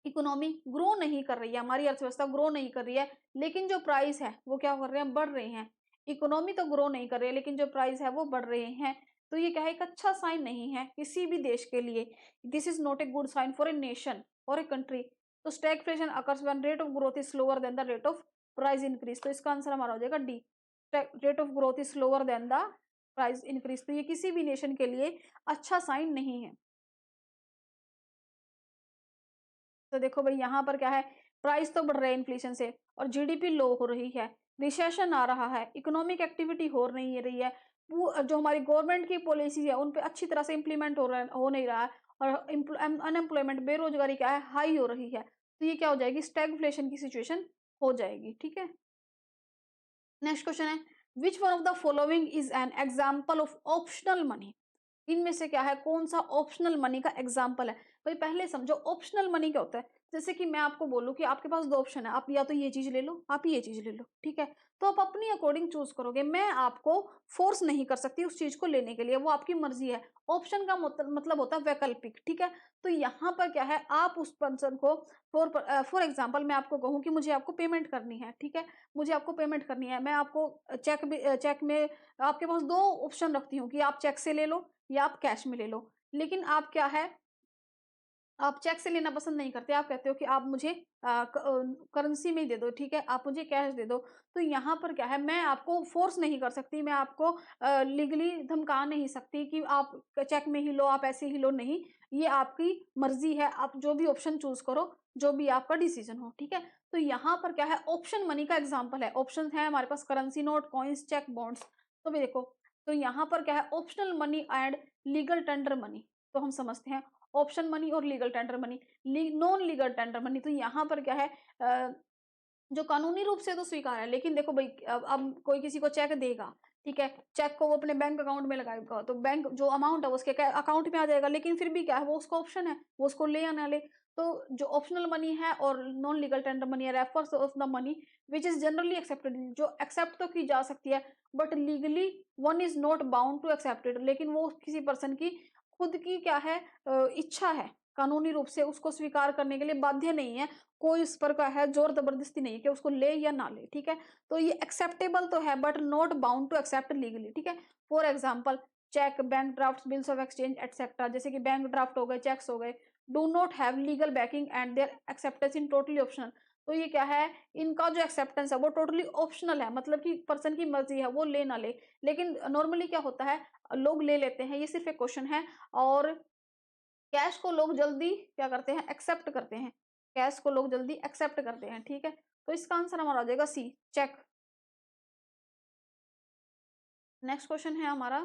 इकोनॉमी ग्रो नहीं कर रही है, हमारी अर्थव्यवस्था ग्रो नहीं कर रही है, लेकिन जो प्राइस है वो क्या कर रहे हैं, बढ़ रहे हैं। इकोनॉमी तो ग्रो नहीं कर रही है लेकिन जो प्राइस है वो बढ़ रहे हैं। तो ये क्या है, एक अच्छा साइन नहीं है किसी भी देश के लिए। This is not a good sign for a nation और ए कंट्री। तो stagflation occurs when rate of growth is slower than the rate of price increase. तो इसका आंसर हमारा हो जाएगा D, rate of growth is slower than the price increase. तो ये किसी भी नेशन के लिए अच्छा साइन नहीं है। तो देखो भाई यहाँ पर क्या है, प्राइस तो बढ़ रहा है इन्फ्लेशन से और जीडीपी लो हो रही है, रिसेशन आ रहा है, इकोनॉमिक एक्टिविटी हो नहीं रही है, जो हमारी गवर्नमेंट की पॉलिसी है उन पे अच्छी तरह से इम्प्लीमेंट हो नहीं रहा है, और अनएम्प्लॉयमेंट बेरोजगारी क्या है, हाई हो रही है। तो ये क्या हो जाएगी, स्टैगफ्लेशन की सिचुएशन हो जाएगी। ठीक है, नेक्स्ट क्वेश्चन है, which one of the following is an example of optional money. इनमें से क्या है, कौन सा ऑप्शनल मनी का एग्जाम्पल है? भाई पहले समझो ऑप्शनल मनी क्या होता है। जैसे कि मैं आपको बोलूं कि आपके पास दो ऑप्शन है, आप या तो ये चीज ले लो, आप ये चीज ले लो। ठीक है, तो आप अपनी अकॉर्डिंग चूज करोगे, मैं आपको फोर्स नहीं कर सकती उस चीज को लेने के लिए, वो आपकी मर्जी है। ऑप्शन का मतलब होता है वैकल्पिक। ठीक है, तो यहाँ पर क्या है, आप उस पर्सन को फॉर एग्जाम्पल मैं आपको कहूँ कि मुझे आपको पेमेंट करनी है। ठीक है, मुझे आपको पेमेंट करनी है, मैं आपको चेक में आपके पास दो ऑप्शन रखती हूँ कि आप चेक से ले लो या आप कैश में ले लो। लेकिन आप क्या है, आप चेक से लेना पसंद नहीं करते, आप कहते हो कि आप मुझे करेंसी में ही दे दो। ठीक है, आप मुझे कैश दे दो। तो यहाँ पर क्या है, मैं आपको फोर्स नहीं कर सकती, मैं आपको लीगली धमका नहीं सकती कि आप चेक में ही लो, आप ऐसे ही लो, नहीं। ये आपकी मर्जी है, आप जो भी ऑप्शन चूज करो, जो भी आपका डिसीजन हो। ठीक है, तो यहाँ पर क्या है, ऑप्शन मनी का एग्जाम्पल है। ऑप्शन है हमारे पास currency note, coins, cheque, bonds. तो भी देखो, तो यहाँ पर क्या है, optional money and legal tender money. तो हम समझते हैं ऑप्शन मनी और legal tender money. Non legal tender money, तो यहाँ पर क्या है, जो कानूनी रूप से तो स्वीकार है, लेकिन देखो भाई अब कोई किसी को चेक देगा, ठीक है, चेक को वो अपने बैंक अकाउंट में लगाएगा तो बैंक जो अमाउंट है वो उसके अकाउंट में आ जाएगा, लेकिन फिर भी क्या है, वो उसका ऑप्शन है, वो उसको ले या ना ले। तो जो ऑप्शनल मनी है और नॉन लीगल टेंडर मनी है refers of the money which is generally accepted, जो एक्सेप्ट तो की जा सकती है but legally one is not bound to accept it, लेकिन वो किसी पर्सन की खुद की क्या है, इच्छा है, कानूनी रूप से उसको स्वीकार करने के लिए बाध्य नहीं है, कोई उस पर का है जोर जबरदस्ती नहीं है कि उसको ले या ना ले। ठीक है, तो ये एक्सेप्टेबल तो है but not bound to accept legally. ठीक है, for example cheque, bank draft, bills of exchange etcetera, जैसे कि बैंक ड्राफ्ट हो गए, चेक्स हो गए, do not have legal backing and their acceptance in totally optional. तो ये क्या है, इनका जो एक्सेप्टेंस है वो टोटली ऑप्शनल है, मतलब कि पर्सन की मर्जी है वो ले ना ले, लेकिन नॉर्मली क्या होता है, लोग ले लेते हैं, ये सिर्फ एक क्वेश्चन है। और कैश को लोग जल्दी क्या करते हैं, एक्सेप्ट करते हैं, कैश को लोग जल्दी एक्सेप्ट करते हैं। ठीक है, तो इसका आंसर हमारा हो जाएगा सी, चेक। नेक्स्ट क्वेश्चन है हमारा,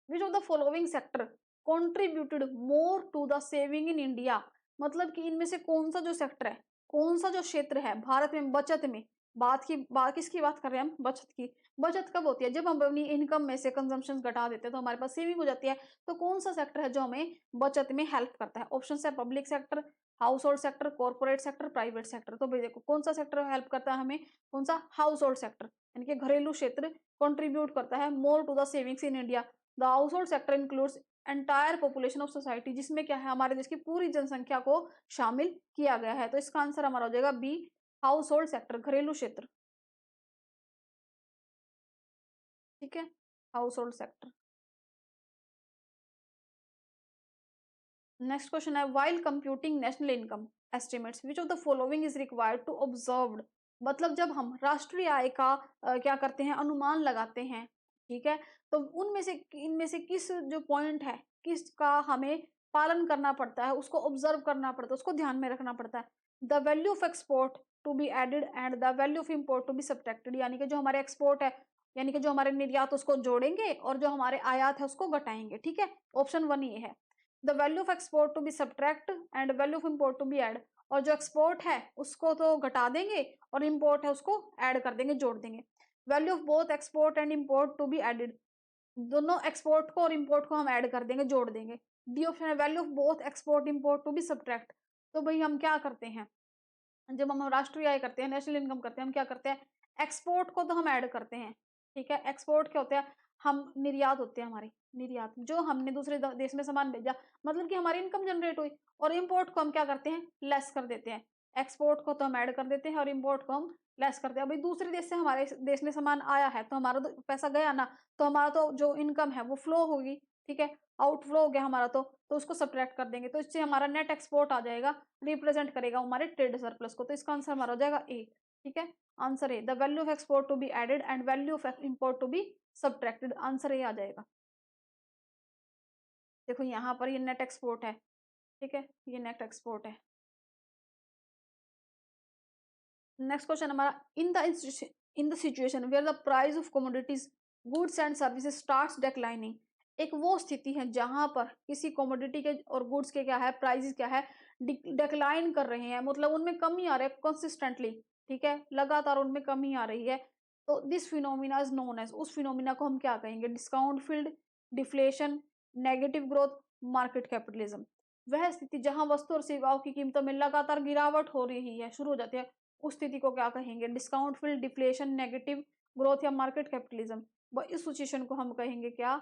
which of the following sector contributed more to the saving in India, मतलब कि इनमें से कौन सा जो सेक्टर है, कौन सा जो क्षेत्र है भारत में बचत में, बात किसकी बात कर रहे हैं हम, बचत की। बचत कब होती है, जब हम अपनी इनकम में से कंजम्पशन घटा देते हैं तो हमारे पास सेविंग हो जाती है। तो कौन सा सेक्टर है जो हमें बचत में हेल्प करता है, ऑप्शन है public sector, house hold sector, corporate sector, private sector. तो भाई देखो कौन सा सेक्टर हेल्प करता है हमें, कौन सा, हाउस होल्ड सेक्टर, यानी कि घरेलू क्षेत्र कंट्रीब्यूट करता है more to the savings in India. The household sector includes entire population of society, जिसमें क्या है, हमारे देश की पूरी जनसंख्या को शामिल किया गया है। तो इसका आंसर हमारा हो जाएगा बी, हाउस होल्ड सेक्टर, घरेलू क्षेत्र। ठीक है, household sector. Next question है, while computing national income estimates which of the following is required to observed, मतलब जब हम राष्ट्रीय आय का क्या करते हैं, अनुमान लगाते हैं। ठीक है, तो उनमें से इनमें से किस जो पॉइंट है, किसका हमें पालन करना पड़ता है, उसको ऑब्जर्व करना पड़ता है, उसको ध्यान में रखना पड़ता है। The value of export to be added and the value of import to be subtracted, यानी कि जो हमारे एक्सपोर्ट है, यानी कि जो हमारे निर्यात उसको जोड़ेंगे और जो हमारे आयात है उसको घटाएंगे। ठीक है, ऑप्शन वन ये है। The value of export to be subtract and value of import to be add, और जो एक्सपोर्ट है उसको तो घटा देंगे और इम्पोर्ट है उसको ऐड कर देंगे, जोड़ देंगे। Value of both export and import to be added, दोनों एक्सपोर्ट को और इम्पोर्ट को हम ऐड कर देंगे, जोड़ देंगे। डी ऑप्शन है value of both export import to be subtract. तो भाई हम क्या करते हैं, जब हम राष्ट्रीय आय करते हैं, नेशनल इनकम करते हैं, हम क्या करते हैं, एक्सपोर्ट को तो हम ऐड करते हैं। ठीक है, एक्सपोर्ट क्या होता है, हम निर्यात होते हैं हमारे, निर्यात जो हमने दूसरे देश में सामान भेजा, मतलब कि हमारी इनकम जनरेट हुई। और इम्पोर्ट को हम क्या करते हैं, लेस कर देते हैं। एक्सपोर्ट को तो हम ऐड कर देते हैं और इम्पोर्ट को हम लेस करते हैं। अभी दूसरे देश से हमारे देश में सामान आया है तो हमारा तो पैसा गया ना, तो हमारा तो जो इनकम है वो फ्लो होगी। ठीक है, आउटफ्लो हो गया हमारा, तो उसको सब्ट्रैक्ट कर देंगे, तो इससे हमारा नेट एक्सपोर्ट आ जाएगा, रिप्रेजेंट करेगा हमारे ट्रेड सरप्लस को। तो इसका आंसर हमारा हो जाएगा ए। ठीक है, answer A, the value of export to be added and value of import to be subtracted, answer A आ जाएगा। देखो यहाँ पर ये नेट एक्सपोर्ट है। ठीक है, ये नेट एक्सपोर्ट है। नेक्स्ट क्वेश्चन हमारा, in the situation where the price of commodities goods and services starts declining, एक वो स्थिति है जहां पर किसी कमोडिटी के और गुड्स के क्या है, प्राइसेस क्या है, डिक्लाइन कर रहे हैं, मतलब उनमें कमी आ रही है कंसिस्टेंटली। ठीक है, लगातार उनमें कमी आ रही है। तो this phenomena is known as, उस फिनोमिना को हम क्या कहेंगे, discount field, deflation, negative growth, market capitalism. वह स्थिति जहां वस्तु और सेवाओं की कीमतों में लगातार गिरावट हो रही है, शुरू हो जाती है, उस स्थिति को क्या कहेंगे, discount field, deflation, negative growth या मार्केट कैपिटलिज्म। इस सिचुएशन को हम कहेंगे क्या,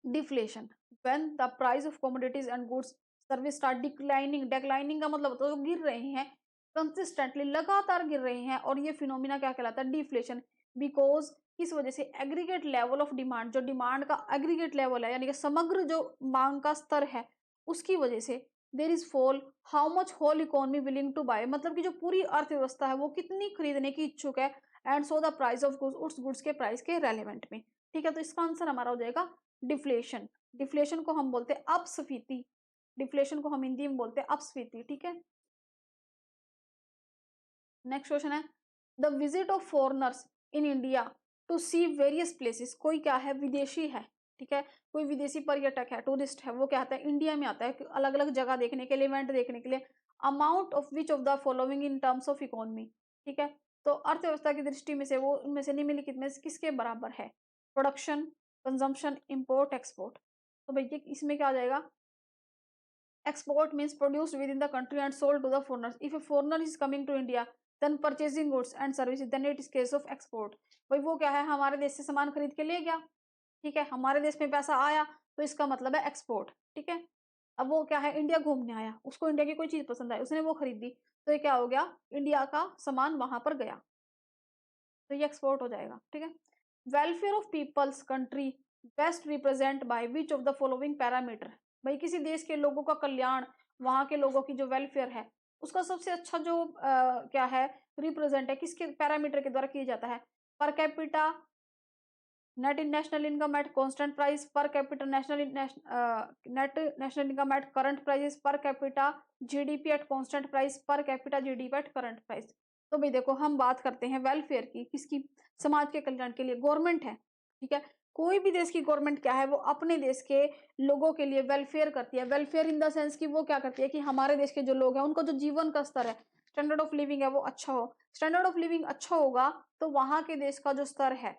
deflation. When the price of commodities and goods service start declining, declining का मतलब होता है गिर रहे हैं, कंसिस्टेंटली लगातार गिर रहे हैं, और ये फिनोमिना क्या कहलाता है, डिफ्लेशन। बिकॉज इस वजह से एग्रीगेट लेवल ऑफ डिमांड, जो डिमांड का एग्रीगेट लेवल है, यानी कि समग्र जो मांग का स्तर है, उसकी वजह से there is fall how much whole economy willing to buy, मतलब कि जो पूरी अर्थव्यवस्था है वो कितनी खरीदने की इच्छुक है, and so the price of goods, उस गुड्स के प्राइस के रेलेवेंट में। ठीक है, तो इसका आंसर हमारा हो जाएगा डिफ्लेशन। डिफ्लेशन को हम बोलते हैं अपस्फीति, डिफ्लेशन को हम हिंदी में बोलते हैं अपस्फीति। ठीक है, नेक्स्ट क्वेश्चन है, the visit of foreigners in India to see various places, कोई क्या है, विदेशी है। ठीक है, कोई विदेशी पर्यटक है, टूरिस्ट है, वो क्या आता है, इंडिया में आता है अलग अलग जगह देखने के लिए, इवेंट देखने के लिए। Amount of which of the following in terms of economy. ठीक है, तो अर्थव्यवस्था की दृष्टि में से वो उनमें से निम्नलिखित में से किसके बराबर है? Production, consumption, import, export. तो भैया इसमें क्या आ जाएगा? Export means produced within the country and sold to the foreigners. If a foreigner is coming to India, then purchasing goods and services, then it is case of export. भाई वो क्या है? हमारे देश से सामान खरीद के ले गया, ठीक है, हमारे देश में पैसा आया, तो इसका मतलब है एक्सपोर्ट, ठीक है। अब वो क्या है? इंडिया घूमने आया, उसको इंडिया की कोई चीज पसंद आई, उसने वो खरीदी, तो ये क्या हो गया? इंडिया का सामान वहां पर गया, तो ये एक्सपोर्ट हो जाएगा, ठीक है। Welfare of people's country best represent by which of the following parameter. भाई किसी देश के लोगों का कल्याण, वहां के लोगों की जो वेलफेयर है, उसका सबसे अच्छा जो क्या है, रिप्रेजेंट है, किसके पैरामीटर के द्वारा किया जाता है? Per capita net national income at constant price, per capita net national income at current price, per capita GDP at constant price, per capita GDP at current price. तो भाई देखो, हम बात करते हैं वेलफेयर की, किसकी? समाज के कल्याण के लिए गवर्नमेंट है, ठीक है। कोई भी देश की गवर्नमेंट क्या है? वो अपने देश के लोगों के लिए वेलफेयर करती है। वेलफेयर इन द सेंस कि वो क्या करती है कि हमारे देश के जो लोग हैं उनको जो जीवन का स्तर है, स्टैंडर्ड ऑफ लिविंग है, वो अच्छा हो। स्टैंडर्ड ऑफ लिविंग अच्छा होगा तो वहां के देश का जो स्तर है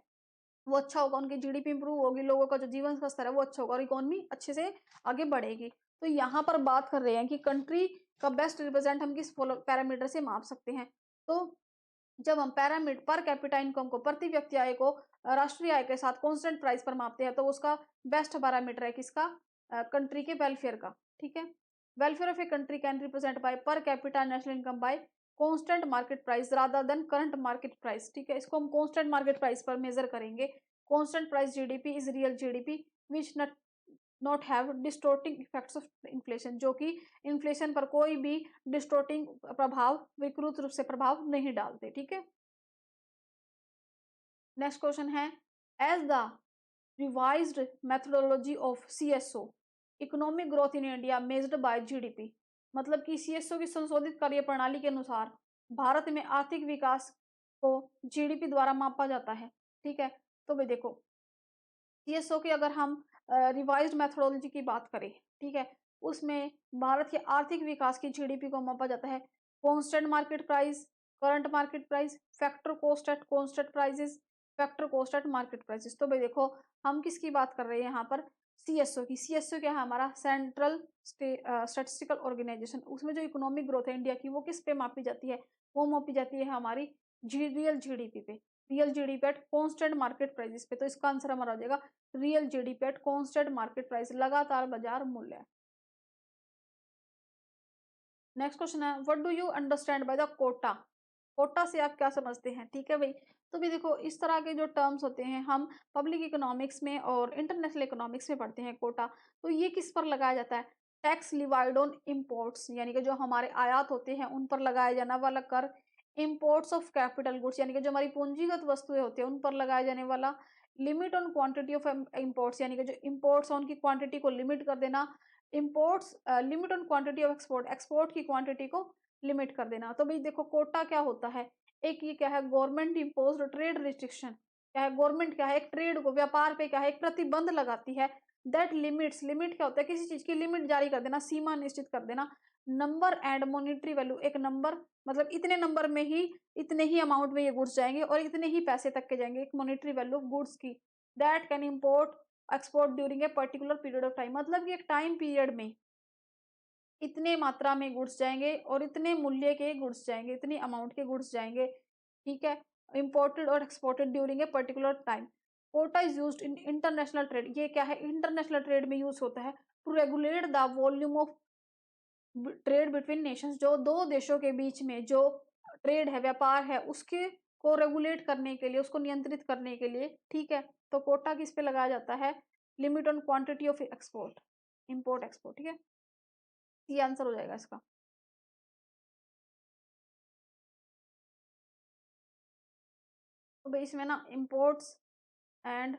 वो अच्छा होगा, उनकी जीडीपी इंप्रूव होगी, लोगों का जो जीवन का स्तर है वो अच्छा होगा और इकोनॉमी अच्छे से आगे बढ़ेगी। तो यहाँ पर बात कर रहे हैं कि कंट्री का बेस्ट रिप्रेजेंट हम किस पैरामीटर से माप सकते हैं? तो जब हम पैरामीटर पर कैपिटा इनकम को, प्रति व्यक्ति आय को राष्ट्रीय आय के साथ कांस्टेंट प्राइस पर मापते हैं, तो उसका बेस्ट पैरामीटर है किसका? कंट्री के वेलफेयर का, ठीक है। Welfare of a country can represent by per capita national income by constant market price rather than current market price, ठीक है। इसको हम कांस्टेंट मार्केट प्राइस पर मेजर करेंगे। Constant price GDP is real GDP which not have distorting effects of inflation, जो कि इन्फ्लेशन पर कोई भी डिस्टोर्टिंग प्रभाव, विकृत रूप से प्रभाव नहीं डालते, ठीक है। नेक्स्ट क्वेश्चन है, as the revised methodology of CSO economic growth in India measured by GDP. मतलब कि सीएसओ की संशोधित कार्य प्रणाली के अनुसार भारत में आर्थिक विकास को जीडीपी द्वारा मापा जाता है, ठीक है। तो भाई देखो, सीएसओ की अगर हम रिवाइज्ड मेथोडोलॉजी की बात करें, ठीक है, उसमें भारत के आर्थिक विकास की जीडीपी को मापा जाता है constant market price, current market price, factor cost at constant prices, factor cost at market prices. तो भाई देखो, हम किसकी बात कर रहे हैं यहाँ पर? सीएसओ की। सीएसओ क्या है? हमारा सेंट्रल स्टैटिस्टिकल ऑर्गेनाइजेशन। उसमें जो इकोनॉमिक ग्रोथ है इंडिया की, वो किस पे मापी जाती है? वो मापी जाती है हमारी रियल जीडीपी पे, real GDP at constant market prices पे। तो इसका आंसर हमारा हो जाएगा real GDP at constant market price, लगातार बाजार मूल्य। नेक्स्ट क्वेश्चन है, what do you understand by the quota? Quota से आप क्या समझते हैं? ठीक है भाई, तो भी देखो, इस तरह के जो टर्म्स होते हैं हम पब्लिक इकोनॉमिक्स में और इंटरनेशनल इकोनॉमिक्स में पढ़ते हैं। कोटा, तो ये किस पर लगाया जाता है? टैक्स लिवाइड ऑन इम्पोर्ट्स, यानी कि जो हमारे आयात होते हैं उन पर लगाया जाने वाला कर। इम्पोर्ट्स ऑफ कैपिटल गुड्स, यानी कि जो हमारी पूंजीगत वस्तुएं होती हैं उन पर लगाया जाने वाला। Limit on quantity of imports, यानी कि जो इम्पोर्ट्स हैं उनकी क्वांटिटी को लिमिट कर देना। Imports limit on quantity of export, export की क्वांटिटी को लिमिट कर देना। तो भाई देखो, कोटा क्या होता है? एक ये क्या है? Government imposed trade restriction. क्या है? गवर्नमेंट क्या है? एक ट्रेड को, व्यापार पे क्या है? एक प्रतिबंध लगाती है। दैट लिमिट्स, लिमिट क्या होता है? किसी चीज की लिमिट जारी कर देना, सीमा निश्चित कर देना। नंबर एंड मॉनिटरी वैल्यू, एक नंबर मतलब इतने नंबर में ही, इतने ही अमाउंट में ये गुड्स जाएंगे और इतने ही पैसे तक के जाएंगे, एक मॉनिटरी वैल्यू ऑफ गुड्स की। That can import export during a particular period of time, मतलब कि एक टाइम पीरियड में इतने मात्रा में गुड्स जाएंगे और इतने मूल्य के गुड्स जाएंगे, इतनी अमाउंट के गुड्स जाएंगे, ठीक है। इम्पोर्टेड और exported during a particular time. Quota is used in international trade, ये क्या है? इंटरनेशनल ट्रेड में यूज होता है to regulate the volume of trade between nations, जो दो देशों के बीच में जो ट्रेड है, व्यापार है, उसके को रेगुलेट करने के लिए, उसको नियंत्रित करने के लिए, ठीक है। तो कोटा किस पे लगाया जाता है? Limit on quantity of export, import export, ठीक है। ये आंसर हो जाएगा इसका। तो भाई इसमें ना इंपोर्ट्स एंड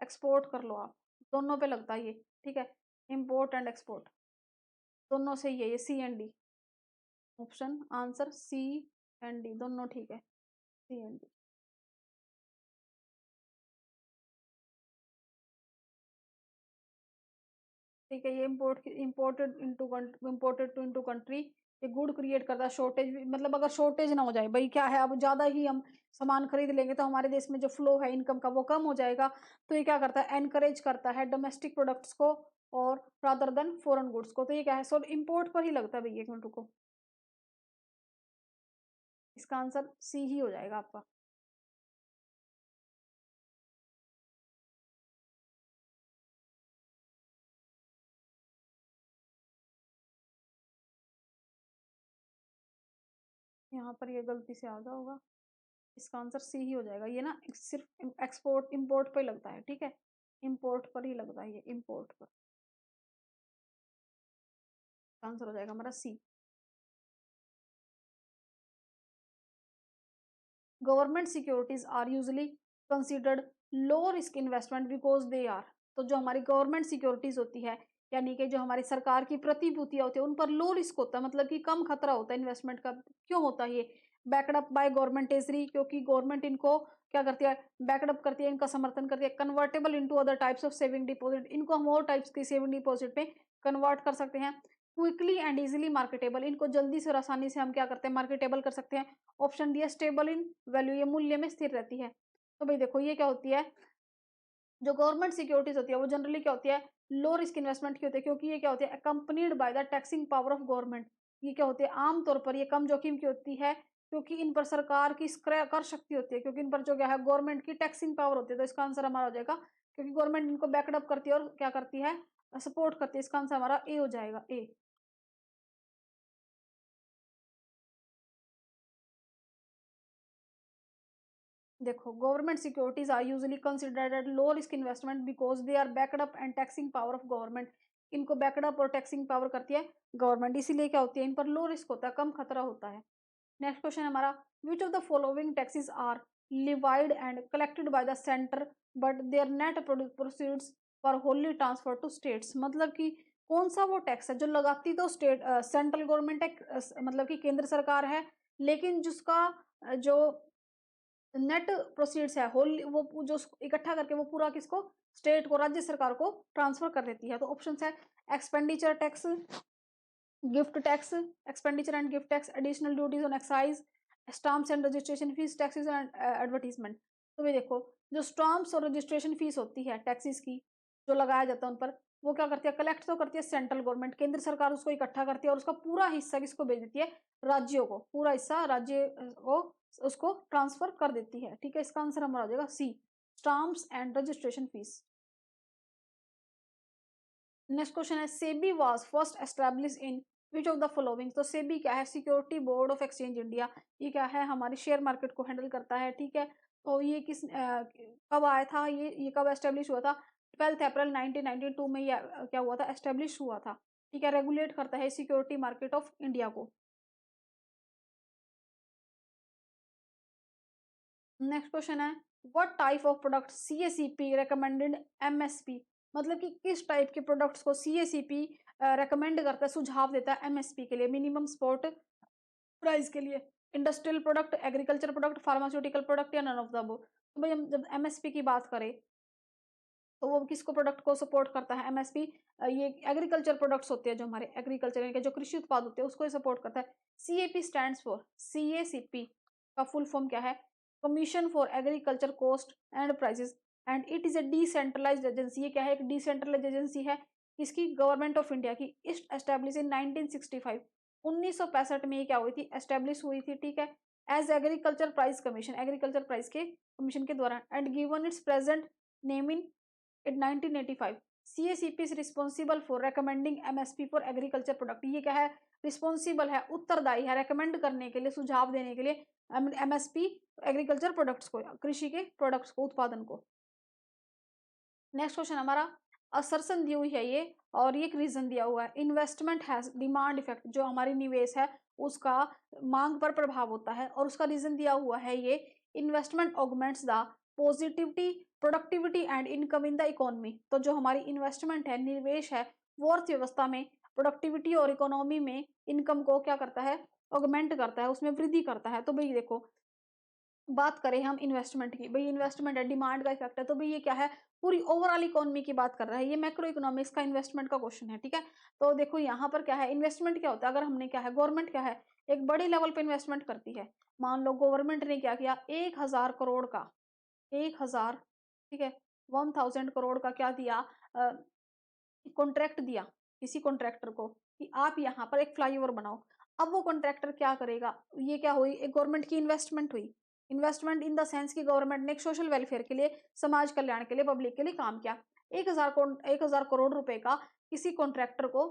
एक्सपोर्ट कर लो आप, दोनों पे लगता है ये, ठीक है। इंपोर्ट एंड एक्सपोर्ट दोनों से ही है ये, C and D. Option answer C and D दोनों ठीक है, सी एंड डी। ठीक है, ये इम्पोर्टेड टू इनटू कंट्री ये गुड क्रिएट करता है, शॉर्टेज भी मतलब अगर शॉर्टेज ना हो जाए, भई क्या है अब ज़्यादा ही हम सामान खरीद लेंगे तो हमारे देश में जो फ्लो है इनकम का वो कम हो जाएगा। तो ये क्या करता है, एनकरेज करता है डोमेस्टिक प्रोडक्ट्स को और रादर देन फॉरेन गुड्स को। तो ये क्या है, सो इम्पोर्ट पर ही लगता है भई, 1 मिनट रुको। इसका आंसर सी ही हो जाएगा आपका। यहाँ पर ये गलती से आ गया होगा। इसका आंसर सी ही हो जाएगा। ये ना सिर्फ़ एक्सपोर्ट इम्पोर्ट पे लगता है, ठीक है? इम्पोर्ट पर ही लगता है ये, इम्पोर्ट पर। आंसर हो जाएगा हमारा C. Government securities are usually considered low risk investment because they are. तो जो हमारी गवर्नमेंट सिक्योरिटीज होती है, यानी कि जो हमारी सरकार की प्रतिभूतियां होती है, उन पर लो रिस्क होता है, मतलब कि कम खतरा होता है इन्वेस्टमेंट का। क्यों होता है ये? बैकअप बाय गवर्नमेंट ट्रेजरी, क्योंकि गवर्नमेंट इनको क्या करती है, बैकअप करती है, इनका समर्थन करती है। Convertible into other types of saving deposit, इनको हम और टाइप्स की सेविंग डिपॉजिट में कन्वर्ट कर सकते हैं। क्विकली एंड इजीली मार्केटेबल, इनको जल्दी से और आसानी से हम क्या करते हैं, मार्केटेबल कर सकते हैं। ऑप्शन दिया स्टेबल इन वैल्यू, ये मूल्य में स्थिर रहती है। तो भाई देखो ये क्या होती है, जो गवर्नमेंट सिक्योरिटीज होती है वो जनरली क्या होती है, लो रिस्क इन्वेस्टमेंट की होती है, क्योंकि ये क्या होती है, accompanied by the taxing power of government. ये क्या होती है, आमतौर पर ये कम जोखिम की होती है, क्योंकि इन पर सरकार की कर शक्ति होती है, क्योंकि इन पर जो क्या है, गवर्नमेंट की टैक्सिंग पावर होती है। तो इसका आंसर हमारा हो जाएगा, क्योंकि गवर्नमेंट इनको बैकअप करती है और क्या करती है, सपोर्ट करती है। इसका आंसर हमारा ए हो जाएगा, ए। देखो government securities are usually considered at low risk investment because they are backed up and taxing power of government. इनको बैकड अप और टैक्सिंग पावर करती है गवर्नमेंट, इसीलिए क्या होती है, इन पर लो रिस्क होता है, कम खतरा होता है। नेक्स्ट क्वेश्चन हमारा, which of the following taxes are levied and collected by the centre but their net proceeds for wholly transfer to states. मतलब कि कौन सा वो टैक्स है जो लगाती तो स्टेट सेंट्रल गवर्नमेंट है, मतलब कि केंद्र सरकार है, लेकिन जिसका जो नेट प्रोसीड्स है होल, वो जो इकट्ठा करके वो पूरा किसको, स्टेट को, राज्य सरकार को ट्रांसफर कर देती है। तो ऑप्शन है expenditure tax, gift tax, expenditure and gift tax, additional duties on excise, stamps and registration fees, taxes and advertisement. तो ये देखो, जो स्टाम्प्स और रजिस्ट्रेशन फीस होती है टैक्सेस की, जो लगाया जाता है उन पर, वो क्या करती है, कलेक्ट तो करती है सेंट्रल गवर्नमेंट, केंद्र सरकार उसको इकट्ठा करती है और उसका पूरा हिस्सा किसको भेज देती है, राज्यों को, पूरा हिस्सा राज्य को उसको ट्रांसफर कर देती है। ठीक है, इसका आंसर हमारा हो जाएगा C, stamps and registration fees. Next question है, SEBI was first establish in which of the following. तो सेबी क्या है, security board of exchange India. ये क्या है, हमारी शेयर मार्केट को हैंडल करता है। ठीक है, तो ये कब आया था, ये कब एस्टेब्लिश हुआ था, 12 अप्रैल 1992 में ये क्या हुआ था, एस्टेब्लिश हुआ था। ठीक है, रेगुलेट करता है सिक्योरिटी मार्केट ऑफ इंडिया को। नेक्स्ट क्वेश्चन है, what type of product CACP recommended MSP. मतलब कि किस टाइप के प्रोडक्ट्स को सीएसीपी रेकमेंड करता है, सुझाव देता है एमएसपी के लिए, मिनिमम सपोर्ट प्राइस के लिए। Industrial product, agriculture product, pharmaceutical product या नन ऑफ द अबव। तो भाई हम जब एमएसपी की बात करें तो वो किसको, प्रोडक्ट को सपोर्ट करता है एमएसपी, ये एग्रीकल्चर प्रोडक्ट्स होते हैं, जो हमारे एग्रीकल्चर यानी कि जो कृषि उत्पाद होते हैं उसको सपोर्ट करता है। सीएपी स्टैंड्स फॉर, सीएसीपी का फुल फॉर्म क्या है, commission for agriculture cost and prices, and it is a decentralised agency. ये क्या है, एक डिसेंट्रलाइज्ड एजेंसी है, इसकी गवर्नमेंट ऑफ इंडिया की, एस्टैब्लिश इन 1965, 1965 में ये क्या हुई थी, एस्टैब्लिश हुई थी। ठीक है, as agriculture price commission, agriculture price के कमीशन के द्वारा, and given its present name in 1985। CACP is responsible for recommending MSP for agriculture product. ये क्या है, रिस्पॉन्सिबल है, उत्तरदायी है, रेकमेंड करने के लिए, सुझाव देने के लिए एमएसपी एग्रीकल्चर प्रोडक्ट्स को, कृषि के प्रोडक्ट्स को, उत्पादन को। नेक्स्ट क्वेश्चन हमारा, असर्सन दी हुई है ये, और ये एक रीजन दिया हुआ है, इन्वेस्टमेंट हैज डिमांड इफेक्ट। जो हमारी निवेश है उसका मांग पर प्रभाव होता है, और उसका रीजन दिया हुआ है ये, investment augments the positivity, productivity and income in the economy. तो जो हमारी इन्वेस्टमेंट है, निवेश है, वो अर्थव्यवस्था में प्रोडक्टिविटी और इकोनॉमी में इनकम को क्या करता है, ऑगमेंट करता है, उसमें वृद्धि करता है। तो भाई देखो, बात करें हम इन्वेस्टमेंट की, भई इन्वेस्टमेंट है, डिमांड का इफ़ेक्ट है, तो भई ये क्या है, पूरी ओवरऑल इकोनॉमी की बात कर रहा है, ये मैक्रो इकोनॉमिक्स का इन्वेस्टमेंट का क्वेश्चन है, ठीक है? तो देखो यहाँ पर क्या है, इन्वेस्टमेंट क्या होता है, अगर हमने क्या है, गवर्नमेंट क्या है, एक बड़े लेवल पे इन्वेस्टमेंट करती है। मान लो गवर्नमेंट ने क्या किया, 1000 करोड़ का, 1000, ठीक है, 1000 करोड़ का क्या दिया, अ, कॉन्ट्रैक्ट दिया किसी कॉन्ट्रैक्टर को कि आप यहाँ पर एक फ्लाईओवर बनाओ। अब वो कॉन्ट्रैक्टर क्या करेगा, ये क्या हुई, एक गवर्नमेंट की इन्वेस्टमेंट हुई। इन्वेस्टमेंट इन द सेंस कि गवर्नमेंट ने एक सोशल वेलफेयर के लिए, समाज कल्याण के लिए, पब्लिक के लिए काम किया। 1000 करोड़ रुपए का किसी कॉन्ट्रैक्टर को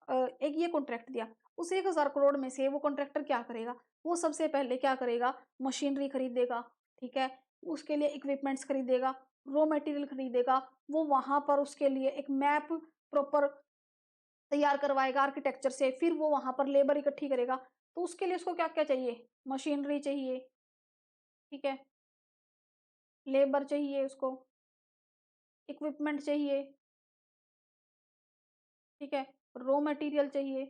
एक ये कॉन्ट्रैक्ट दिया। उस 1000 करोड़ में से वो कॉन्ट्रैक्टर क्या करेगा, वो सबसे पहले क्या करेगा, मशीनरी खरीदेगा, ठीक है, उसके लिए इक्विपमेंट्स खरीदेगा, रॉ मटेरियल खरीदेगा, वो वहां पर उसके लिए एक मैप प्रॉपर तैयार करवाएगा आर्किटेक्चर से, फिर वो वहां पर लेबर इकट्ठी करेगा। तो उसके लिए उसको क्या क्या चाहिए, मशीनरी चाहिए, ठीक है, लेबर चाहिए उसको, इक्विपमेंट चाहिए, ठीक है, रॉ मटेरियल चाहिए,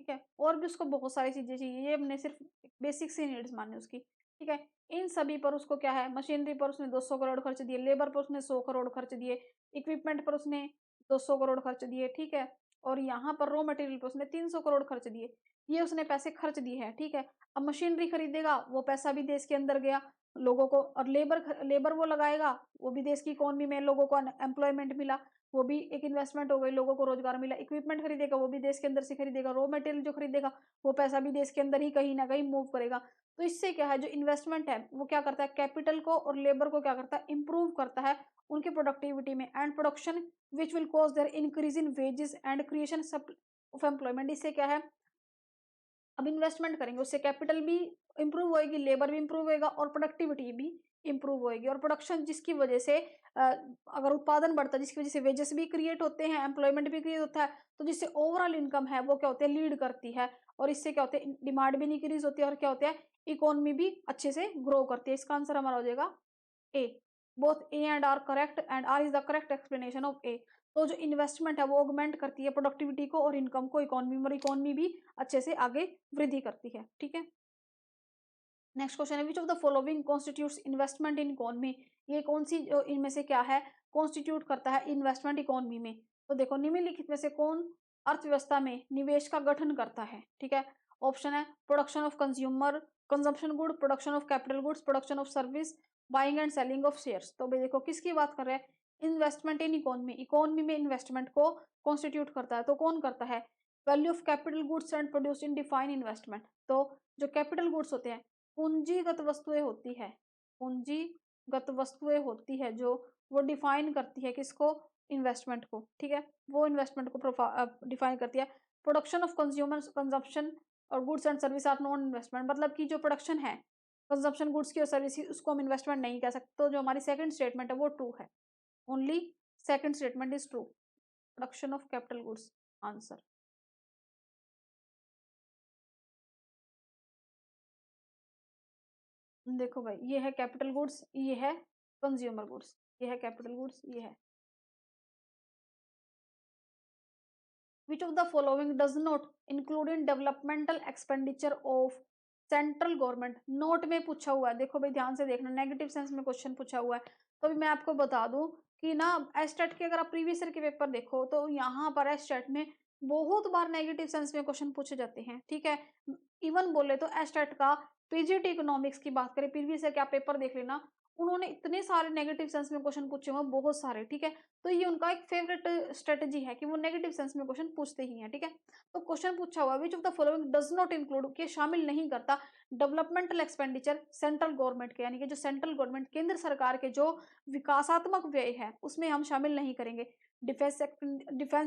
ठीक है, और भी उसको बहुत सारी चीजें चाहिए, ये हमने सिर्फ बेसिक सी नीड्स माने उसकी, ठीक है। इन सभी पर उसको क्या है, मशीनरी पर उसने 200 करोड़ खर्च दिए, लेबर पर उसने 100 करोड़ खर्च दिए, इक्विपमेंट पर उसने 200 करोड़ खर्च दिए, ठीक है, और यहाँ पर रॉ मटेरियल पर उसने 300 करोड़ खर्च दिए। ये उसने पैसे खर्च दिए हैं, ठीक है। अब मशीनरी खरीदेगा, वो पैसा भी देश के अंदर गया, लोगों को, और लेबर वो लगाएगा, वो भी देश की इकोनॉमी में लोगों को एम्प्लॉयमेंट मिला, वो भी एक इन्वेस्टमेंट हो गई, लोगों को रोजगार मिला। इक्विपमेंट खरीदेगा, वो भी देश के अंदर से खरीदेगा, रॉ मटेरियल जो खरीदेगा, वो पैसा भी देश के अंदर ही कहीं ना कहीं मूव करेगा। तो इससे क्या है, जो इन्वेस्टमेंट है वो क्या करता है, कैपिटल को और लेबर को क्या करता है, इंप्रूव करता है उनकी प्रोडक्टिविटी में, and production which will cause their increase in wages and creation of employment. इससे क्या है, अब इन्वेस्टमेंट करेंगे, उससे कैपिटल भी इंप्रूव होएगी, लेबर भी इंप्रूव होएगा, और प्रोडक्टिविटी भी इंप्रूव होएगी, और प्रोडक्शन जिसकी वजह से अगर उत्पादन बढ़ता है, जिसकी वजह से वेजेस भी क्रिएट होते हैं, एम्प्लॉयमेंट भी क्रिएट होता है, तो जिससे ओवरऑल इनकम है वो क्या होते हैं, लीड करती है, और इससे क्या होते हैं, डिमांड भी इंक्रीज होती है, और क्या होता है, इकोनॉमी भी अच्छे से ग्रो करती है। इसका आंसर हमारा हो जाएगा A. Both A and R correct, and R is the correct explanation of A. तो जो इन्वेस्टमेंट है वो ऑगमेंट करती है प्रोडक्टिविटी को और इनकम को, इकोनॉमी, और इकोनॉमी भी अच्छे से आगे वृद्धि करती है, ठीक है। नेक्स्ट क्वेश्चन है, विच of the following constitutes investment in economy. ये कौन सी इनमें से क्या है, कॉन्स्टिट्यूट करता है इन्वेस्टमेंट इकोनॉमी में। तो देखो, निम्नलिखित में से कौन अर्थव्यवस्था में निवेश का गठन करता है, ठीक है। ऑप्शन है, production of consumer consumption good, production of capital goods, production of service, buying and selling of shares. तो भाई देखो, किसकी बात कर रहे हैं, इन्वेस्टमेंट इन इकोनॉमी, इकोनॉमी में इन्वेस्टमेंट को कॉन्स्टिट्यूट करता है, तो कौन करता है, value of capital goods and produce in define investment. तो जो कैपिटल गुड्स होते हैं, पूंजीगत वस्तुएं होती है, पूंजीगत वस्तुएं होती है जो, वो डिफाइन करती है किसको, इन्वेस्टमेंट को, ठीक है, वो इन्वेस्टमेंट को डिफाइन करती है। प्रोडक्शन ऑफ कंज्यूमर कंजप्शन और goods and service are non investment, मतलब कि जो प्रोडक्शन है कंजप्शन गुड्स की और सर्विस, उसको हम इन्वेस्टमेंट नहीं कह सकते। तो जो हमारी सेकंड स्टेटमेंट है वो ट्रू है, only second statement is true, production of capital goods answer. देखो भाई, ये है कैपिटल गुड्स, ये है कंज्यूमर गुड्स, ये है कैपिटल गुड्स, ये है। Which of the following does not include in developmental expenditure of central government. Note में पूछा हुआ है, देखो भाई ध्यान से देखना, नेगेटिव सेंस में क्वेश्चन पूछा हुआ है। तो अभी मैं आपको बता दूं कि ना, एस्टेट के अगर आप प्रीवियस ईयर के पेपर देखो तो यहाँ पर एस्टेट में बहुत बार नेगेटिव सेंस में क्वेश्चन पूछे जाते हैं, ठीक है। इवन बोले तो एस्टेट का पीजीटी इकोनॉमिक्स की बात करें, प्रीवियस ईयर क्या पेपर देख लेना, उन्होंने इतने सारे नेगेटिव सेंस में क्वेश्चन पूछे हुए हैं, बहुत सारे, ठीक है। तो ये उनका एक फेवरेट स्ट्रेटेजी है कि वो नेगेटिव सेंस में क्वेश्चन पूछते ही हैं, ठीक है। तो क्वेश्चन पूछा हुआ, विच of the following does not include, के शामिल नहीं करता डेवलपमेंटल एक्सपेंडिचर सेंट्रल गवर्नमेंट के, यानी कि जो सेंट्रल गवर्नमेंट केंद्र सरकार के जो विकासात्मक व्यय है उसमें हम शामिल नहीं करेंगे। डिफेंस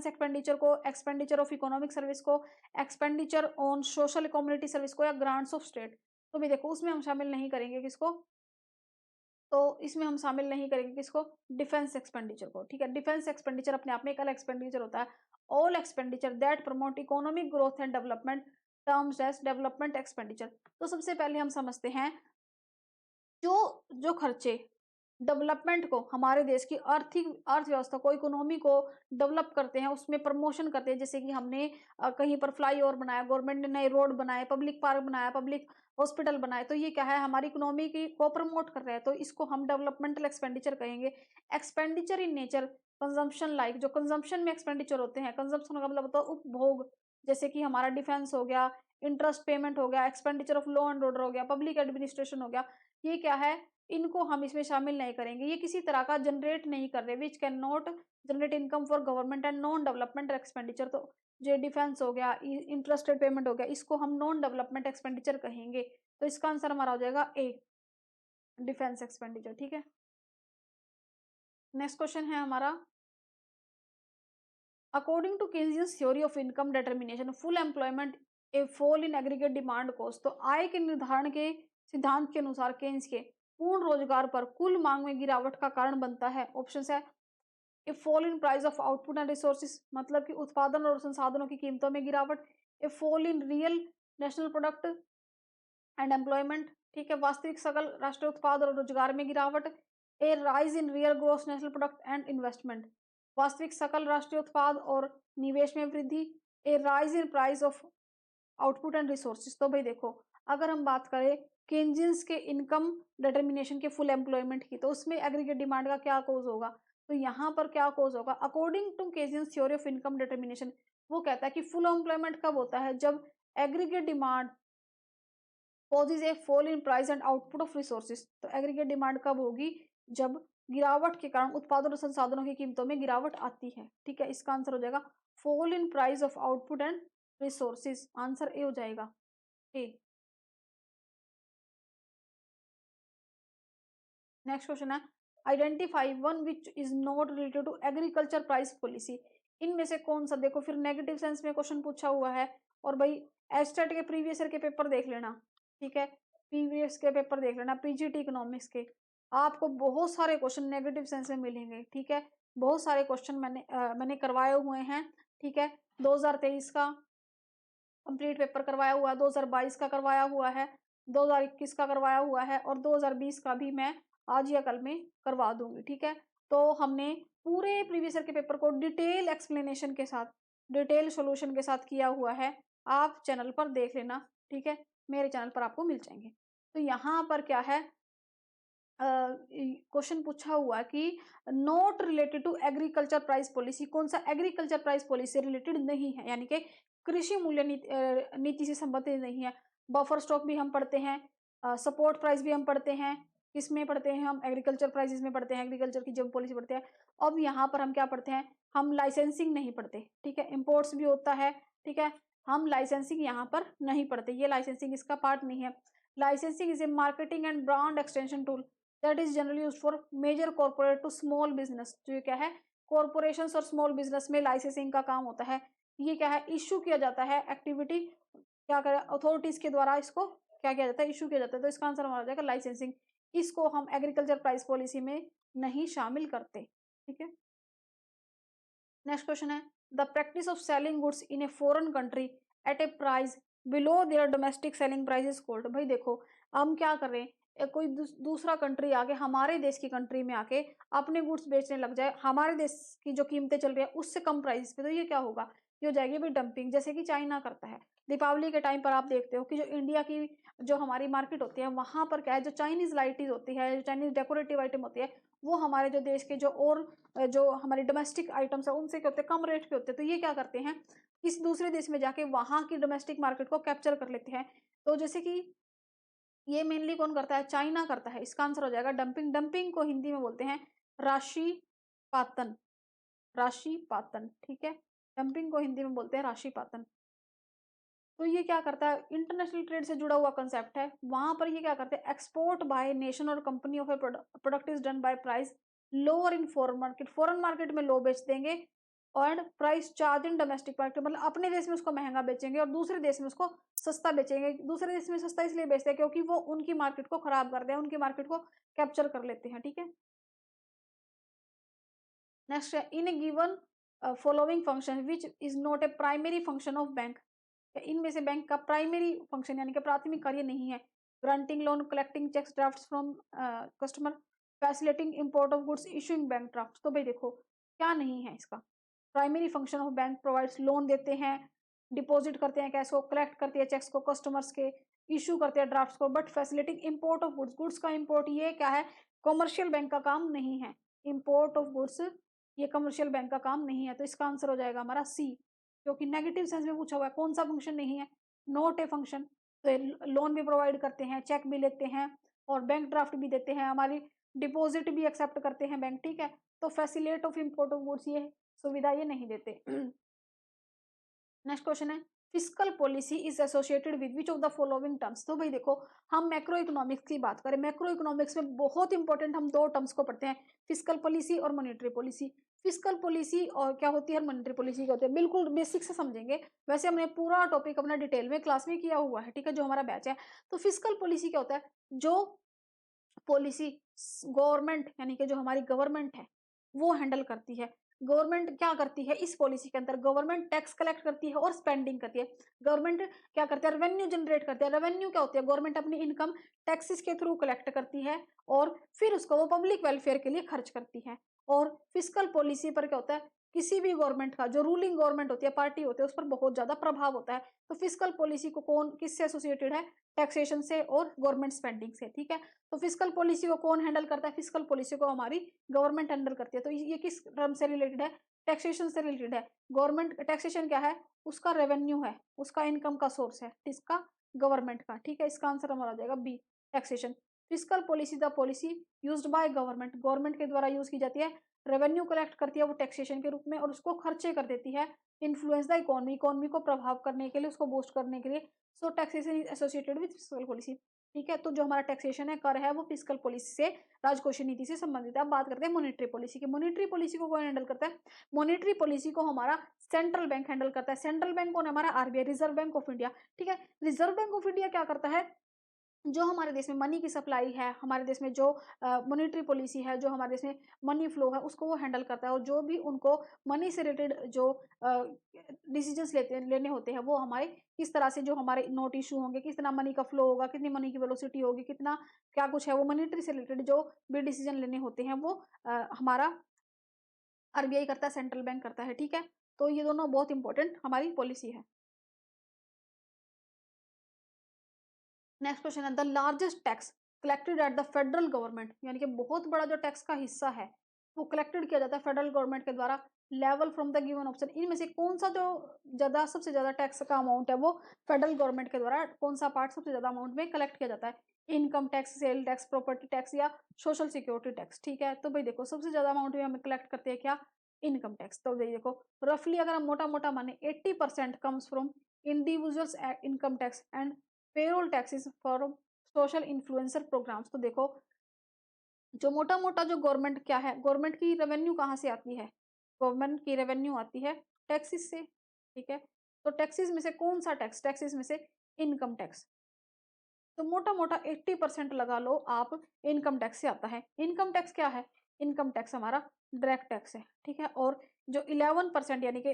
एक्सपेंडिचर को, एक्सपेंडिचर ऑफ इकोनॉमिक सर्विस को, expenditure on social community service को, या ग्रांट्स ऑफ स्टेट। तो भी देखो, उसमें हम शामिल नहीं करेंगे किसको, तो इसमें हम शामिल नहीं करेंगे किसको, डिफेंस एक्सपेंडिचर को, ठीक है। डिफेंस एक्सपेंडिचर अपने आप में एक अलग एक्सपेंडिचर होता है। All expenditure that promote economic growth and development terms as development expenditure. तो सबसे पहले हम समझते हैं जो जो खर्चे डेवलपमेंट को, हमारे देश की आर्थिक अर्थव्यवस्था को, इकोनॉमी को डेवलप करते हैं, उसमें प्रमोशन करते हैं। जैसे कि हमने कहीं पर फ्लाईओवर बनाया, गवर्नमेंट ने नए रोड बनाए, पब्लिक पार्क बनाया, पब्लिक हॉस्पिटल बनाए, तो ये क्या है, हमारी इकोनॉमी की को प्रमोट कर रहे हैं, तो इसको हम डेवलपमेंटल एक्सपेंडिचर कहेंगे। Expenditure in nature, consumption like, जो कंजम्पशन में एक्सपेंडिचर होते हैं, कंजम्पशन का मतलब होता है उपभोग, जैसे कि हमारा डिफेंस हो गया, इंटरेस्ट पेमेंट हो गया, expenditure of law and order हो गया, पब्लिक एडमिनिस्ट्रेशन हो गया, ये क्या है, इनको हम इसमें शामिल नहीं करेंगे। ये किसी तरह का जनरेट नहीं कर रहे, which can not generate income for government and non development expenditure. तो जो डिफेंस हो गया, इंटरेस्टेड पेमेंट हो गया, इसको हम नॉन डेवलपमेंट एक्सपेंडिचर कहेंगे। तो इसका आंसर हमारा हो जाएगा ए, डिफेंस एक्सपेंडिचर। ठीक है, नेक्स्ट क्वेश्चन है हमारा, according to Keynesians theory of income determination, full employment a fall in aggregate demand cost. तो आय के निर्धारण के सिद्धांत के अनुसार केन्स के पूर्ण रोजगार पर कुल मांग में गिरावट का कारण बनता है। ऑप्शन है a fall in price of output and resources, मतलब कि उत्पादन और संसाधनों की कीमतों में गिरावट। A fall in real national product and employment, ठीक है, वास्तविक सकल राष्ट्रीय उत्पाद और रोजगार में गिरावट। A rise in real gross national product and investment, वास्तविक सकल राष्ट्रीय उत्पाद और निवेश में वृद्धि। A rise in price of output and resources. तो भाई देखो, अगर हम बात करें केन्जियंस के इनकम डिटर्मिनेशन के फुल एम्प्लॉयमेंट की, तो उसमें एग्रीगेट डिमांड का क्या कोज होगा, तो यहाँ पर क्या कोज होगा, according to Keynesians theory of income determination, वो कहता है कि फुल एम्प्लॉयमेंट कब होता है, जब aggregate demand causes a fall in price and output of resources। तो एग्रीगेट डिमांड कब होगी, जब गिरावट के कारण उत्पादन और संसाधनों की कीमतों में गिरावट आती है। ठीक है, इसका आंसर हो जाएगा fall in price of output and resources, answer A हो जाएगा ए। नेक्स्ट क्वेश्चन है, identify one which is not related to agriculture price policy. इनमें से कौन सा, देखो फिर नेगेटिव सेंस में क्वेश्चन पूछा हुआ है, और भाई एस्टेट के प्रीवियस ईयर के पेपर देख लेना। ठीक है, प्रीवियस के पेपर देख लेना, पीजीटी इकोनॉमिक्स के, आपको बहुत सारे क्वेश्चन नेगेटिव सेंस में मिलेंगे। ठीक है, बहुत सारे क्वेश्चन मैंने करवाए हुए हैं। ठीक है, 2023 का कंप्लीट पेपर करवाया हुआ है, 2022 का करवाया हुआ है, 2021 का करवाया हुआ है, और 2020 का भी मैं आज या कल में करवा दूंगी। ठीक है, तो हमने पूरे प्रीवियस ईयर के पेपर को डिटेल एक्सप्लेनेशन के साथ, डिटेल सॉल्यूशन के साथ किया हुआ है, आप चैनल पर देख लेना। ठीक है, मेरे चैनल पर आपको मिल जाएंगे। तो यहाँ पर क्या है, क्वेश्चन पूछा हुआ कि not related to agriculture price policy, कौन सा एग्रीकल्चर प्राइस पॉलिसी से रिलेटेड नहीं है, यानी कि कृषि मूल्य नीति से संबंधित नहीं है। बफर स्टॉक भी हम पढ़ते हैं, सपोर्ट प्राइस भी हम पढ़ते हैं, किसमें पढ़ते हैं हम, एग्रीकल्चर प्राइसेस में पढ़ते हैं, एग्रीकल्चर की जब पॉलिसी पढ़ते हैं। अब यहाँ पर हम क्या पढ़ते हैं, हम लाइसेंसिंग नहीं पढ़ते। ठीक है, इम्पोर्ट्स भी होता है। ठीक है, हम लाइसेंसिंग यहाँ पर नहीं पढ़ते, ये लाइसेंसिंग इसका पार्ट नहीं है। Licensing is a marketing and brand extension tool that is generally used for major corporate to small business. तो ये क्या है, कॉर्पोरेशन और स्मॉल बिजनेस में लाइसेंसिंग का काम होता है। ये क्या है, इशू किया जाता है, एक्टिविटी क्या करे, अथॉरिटीज के द्वारा इसको क्या किया जाता है, इशू किया जाता है। तो इसका आंसर हमारा हो जाएगा लाइसेंसिंग। इसको हम एग्रीकल्चर प्राइस पॉलिसी में नहीं शामिल करते। ठीक है, नेक्स्ट क्वेश्चन है, the practice of selling goods in a foreign country at A price below there domestic selling price is called. भाई देखो, हम क्या कर रहे हैं, कोई दूसरा कंट्री आके हमारे देश की कंट्री में आके अपने गुड्स बेचने लग जाए, हमारे देश की जो कीमतें चल रही है उससे कम प्राइस पे, तो ये क्या होगा, ये हो जाएगी भाई डंपिंग, जैसे कि चाइना करता है। दीपावली के टाइम पर आप देखते हो कि जो इंडिया की जो हमारी मार्केट होती है, वहां पर क्या है, जो चाइनीज लाइटीज होती है, जो चाइनीज डेकोरेटिव आइटम होती है, वो हमारे जो देश के जो और जो हमारी डोमेस्टिक आइटम्स है उनसे क्या होते हैं, कम रेट पे होते हैं। तो ये क्या करते हैं, इस दूसरे देश में जाके वहां की डोमेस्टिक मार्केट को कैप्चर कर लेते हैं। तो जैसे कि ये मेनली कौन करता है, चाइना करता है। इसका आंसर हो जाएगा डंपिंग। डंपिंग को हिंदी में बोलते हैं राशि पातन, राशि पातन। ठीक है, डंपिंग को हिंदी में बोलते हैं राशि पातन। तो ये क्या करता है, इंटरनेशनल ट्रेड से जुड़ा हुआ कंसेप्ट है। वहां पर ये क्या करते हैं, एक्सपोर्ट बाय नेशन और company of A product is done by price lower in foreign market, foreign market में लो बेच देंगे, और price charge in domestic market, मतलब अपने देश में उसको महंगा बेचेंगे और दूसरे देश में उसको सस्ता बेचेंगे। दूसरे देश में सस्ता इसलिए बेचते हैं क्योंकि वो उनकी मार्केट को खराब करते हैं, उनकी मार्केट को कैप्चर कर लेते हैं। ठीक है, नेक्स्ट है, in a given following function which is not a primary function of bank. इनमें से बैंक का प्राइमरी फंक्शन यानी कि प्राथमिक कार्य नहीं है, granting loan, collecting cheques draft from customer, facilitating import of goods, issuing bank draft. तो भाई देखो क्या नहीं है इसका, primary function of bank provides, loan देते हैं, डिपॉजिट करते हैं कैश को, कलेक्ट करती है चेक्स को कस्टमर्स के, इशू करते हैं ड्राफ्ट्स को, but facilitating import of goods, goods का इंपोर्ट ये क्या है, कॉमर्शियल बैंक का काम नहीं है। इंपोर्ट ऑफ गुड्स ये कमर्शियल बैंक का काम नहीं है, तो इसका आंसर हो जाएगा हमारा सी, क्योंकि नेगेटिव सेंस में पूछा हुआ है। कौन सा फंक्शन नहीं है, नॉट ए फंक्शन। तो लोन भी प्रोवाइड करते हैं, चेक भी लेते हैं और बैंक ड्राफ्ट भी देते हैं, हमारी डिपॉजिट भी एक्सेप्ट करते हैं बैंक, ठीक है। तो facilitate of import of goods ये सुविधा ये नहीं देते। नेक्स्ट क्वेश्चन है, fiscal policy is associated with which of the following terms. तो भाई देखो हम मैक्रो इकोनॉमिक्स की बात करें, मैक्रो इकोनॉमिक्स में बहुत इंपॉर्टेंट हम दो टर्म्स को पढ़ते हैं, फिस्कल पॉलिसी और मॉनेटरी पॉलिसी। फिस्कल पॉलिसी और क्या होती है, मॉनेटरी पॉलिसी क्या होती है, बिल्कुल बेसिक से समझेंगे। वैसे हमने पूरा टॉपिक अपना डिटेल में क्लास में किया हुआ है, ठीक है, जो हमारा बैच है। तो फिस्कल पॉलिसी क्या होता है, जो पॉलिसी गवर्नमेंट यानी कि जो हमारी गवर्नमेंट है वो हैंडल करती है। गवर्नमेंट क्या करती है, इस पॉलिसी के अंदर गवर्नमेंट टैक्स कलेक्ट करती है और स्पेंडिंग करती है। गवर्नमेंट क्या करती है, रेवेन्यू जनरेट करती है। रेवेन्यू क्या होती है, गवर्नमेंट अपनी इनकम टैक्सेस के थ्रू कलेक्ट करती है और फिर उसको वो पब्लिक वेलफेयर के लिए खर्च करती है। और फिस्कल पॉलिसी पर क्या होता है, किसी भी गवर्नमेंट का, जो रूलिंग गवर्नमेंट होती है, पार्टी होती है, उस पर बहुत ज्यादा प्रभाव होता है। तो फिस्कल पॉलिसी को कौन किससे एसोसिएटेड है, टैक्सेशन से और गवर्नमेंट स्पेंडिंग से, ठीक है। तो फिस्कल पॉलिसी को कौन हैंडल करता है, फिस्कल पॉलिसी को हमारी गवर्नमेंट हैंडल करती है। तो ये किस टर्म से रिलेटेड है, टैक्सेशन से रिलेटेड है। गवर्नमेंट टैक्सेशन क्या है, उसका रेवेन्यू है, उसका इनकम का सोर्स है, किसका, गवर्नमेंट का, ठीक है। इसका आंसर हमारा हो जाएगा B, taxation. Fiscal policy the policy used by government, government के द्वारा यूज की जाती है, रेवेन्यू कलेक्ट करती है वो टैक्सेशन के रूप में और उसको खर्चे कर देती है, इन्फ्लुएंस द इकोनॉमी, इकोनॉमी को प्रभाव करने के लिए, उसको बूस्ट करने के लिए। So taxation is associated with fiscal policy, ठीक है। तो जो हमारा टैक्सेशन है, कर है, वो फिस्कल पॉलिसी से, राजकोषीय नीति से संबंधित है। अब बात करते हैं मॉनेटरी पॉलिसी की। मॉनेटरी पॉलिसी को कौन हैंडल करता है, मॉनेटरी पॉलिसी को हमारा सेंट्रल बैंक हैंडल करता है। सेंट्रल बैंक कौन है, हमारा RBI, reserve bank of India, ठीक है। रिजर्व बैंक ऑफ इंडिया क्या करता है, जो हमारे देश में मनी की सप्लाई है, हमारे देश में जो मॉनेटरी पॉलिसी है, जो हमारे देश में मनी फ्लो है, उसको वो हैंडल करता है। और जो भी उनको मनी से रिलेटेड जो डिसीजंस लेने होते हैं, वो हमारे किस तरह से, जो हमारे नोट इशू होंगे, किस तरह मनी का फ्लो होगा, कितनी मनी की वेलोसिटी होगी, कितना क्या कुछ है, वो मॉनेटरी से रिलेटेड जो भी डिसीजन लेने होते हैं वो हमारा आरबीआई करता है, सेंट्रल बैंक करता है, ठीक है। तो ये दोनों बहुत इंपॉर्टेंट हमारी पॉलिसी है। नेक्स्ट क्वेश्चन है, the largest tax collected at the federal government, यानी कि बहुत बड़ा जो टैक्स का हिस्सा है वो कलेक्टेड किया जाता है फेडरल गवर्नमेंट के द्वारा। Level from the given option, इनमें से कौन सा जो ज्यादा सबसे ज्यादा टैक्स का अमाउंट है वो फेडरल गवर्नमेंट के द्वारा कौन सा पार्ट सबसे ज्यादा अमाउंट में कलेक्ट किया जाता है, income tax, sale tax, property tax या सोशल सिक्योरिटी टैक्स, ठीक है। तो भाई देखो सबसे ज्यादा अमाउंट में हमें कलेक्ट करते हैं क्या, इनकम टैक्स। तो भाई देखो रफली अगर हम मोटा मोटा माने 80% comes from individuals income tax and payroll taxes for social influencer programmes. तो देखो जो मोटा मोटा जो गवर्नमेंट क्या है, गवर्नमेंट की रेवेन्यू कहाँ से आती है, गवर्नमेंट की रेवेन्यू आती है टैक्सेस से, ठीक है। तो टैक्सेस में से कौन सा टैक्स, टैक्सेस में से इनकम टैक्स। तो मोटा मोटा 80% लगा लो आप, इनकम टैक्स से आता है। इनकम टैक्स क्या है, इनकम टैक्स हमारा डायरेक्ट टैक्स है, ठीक है। और जो 11% यानी कि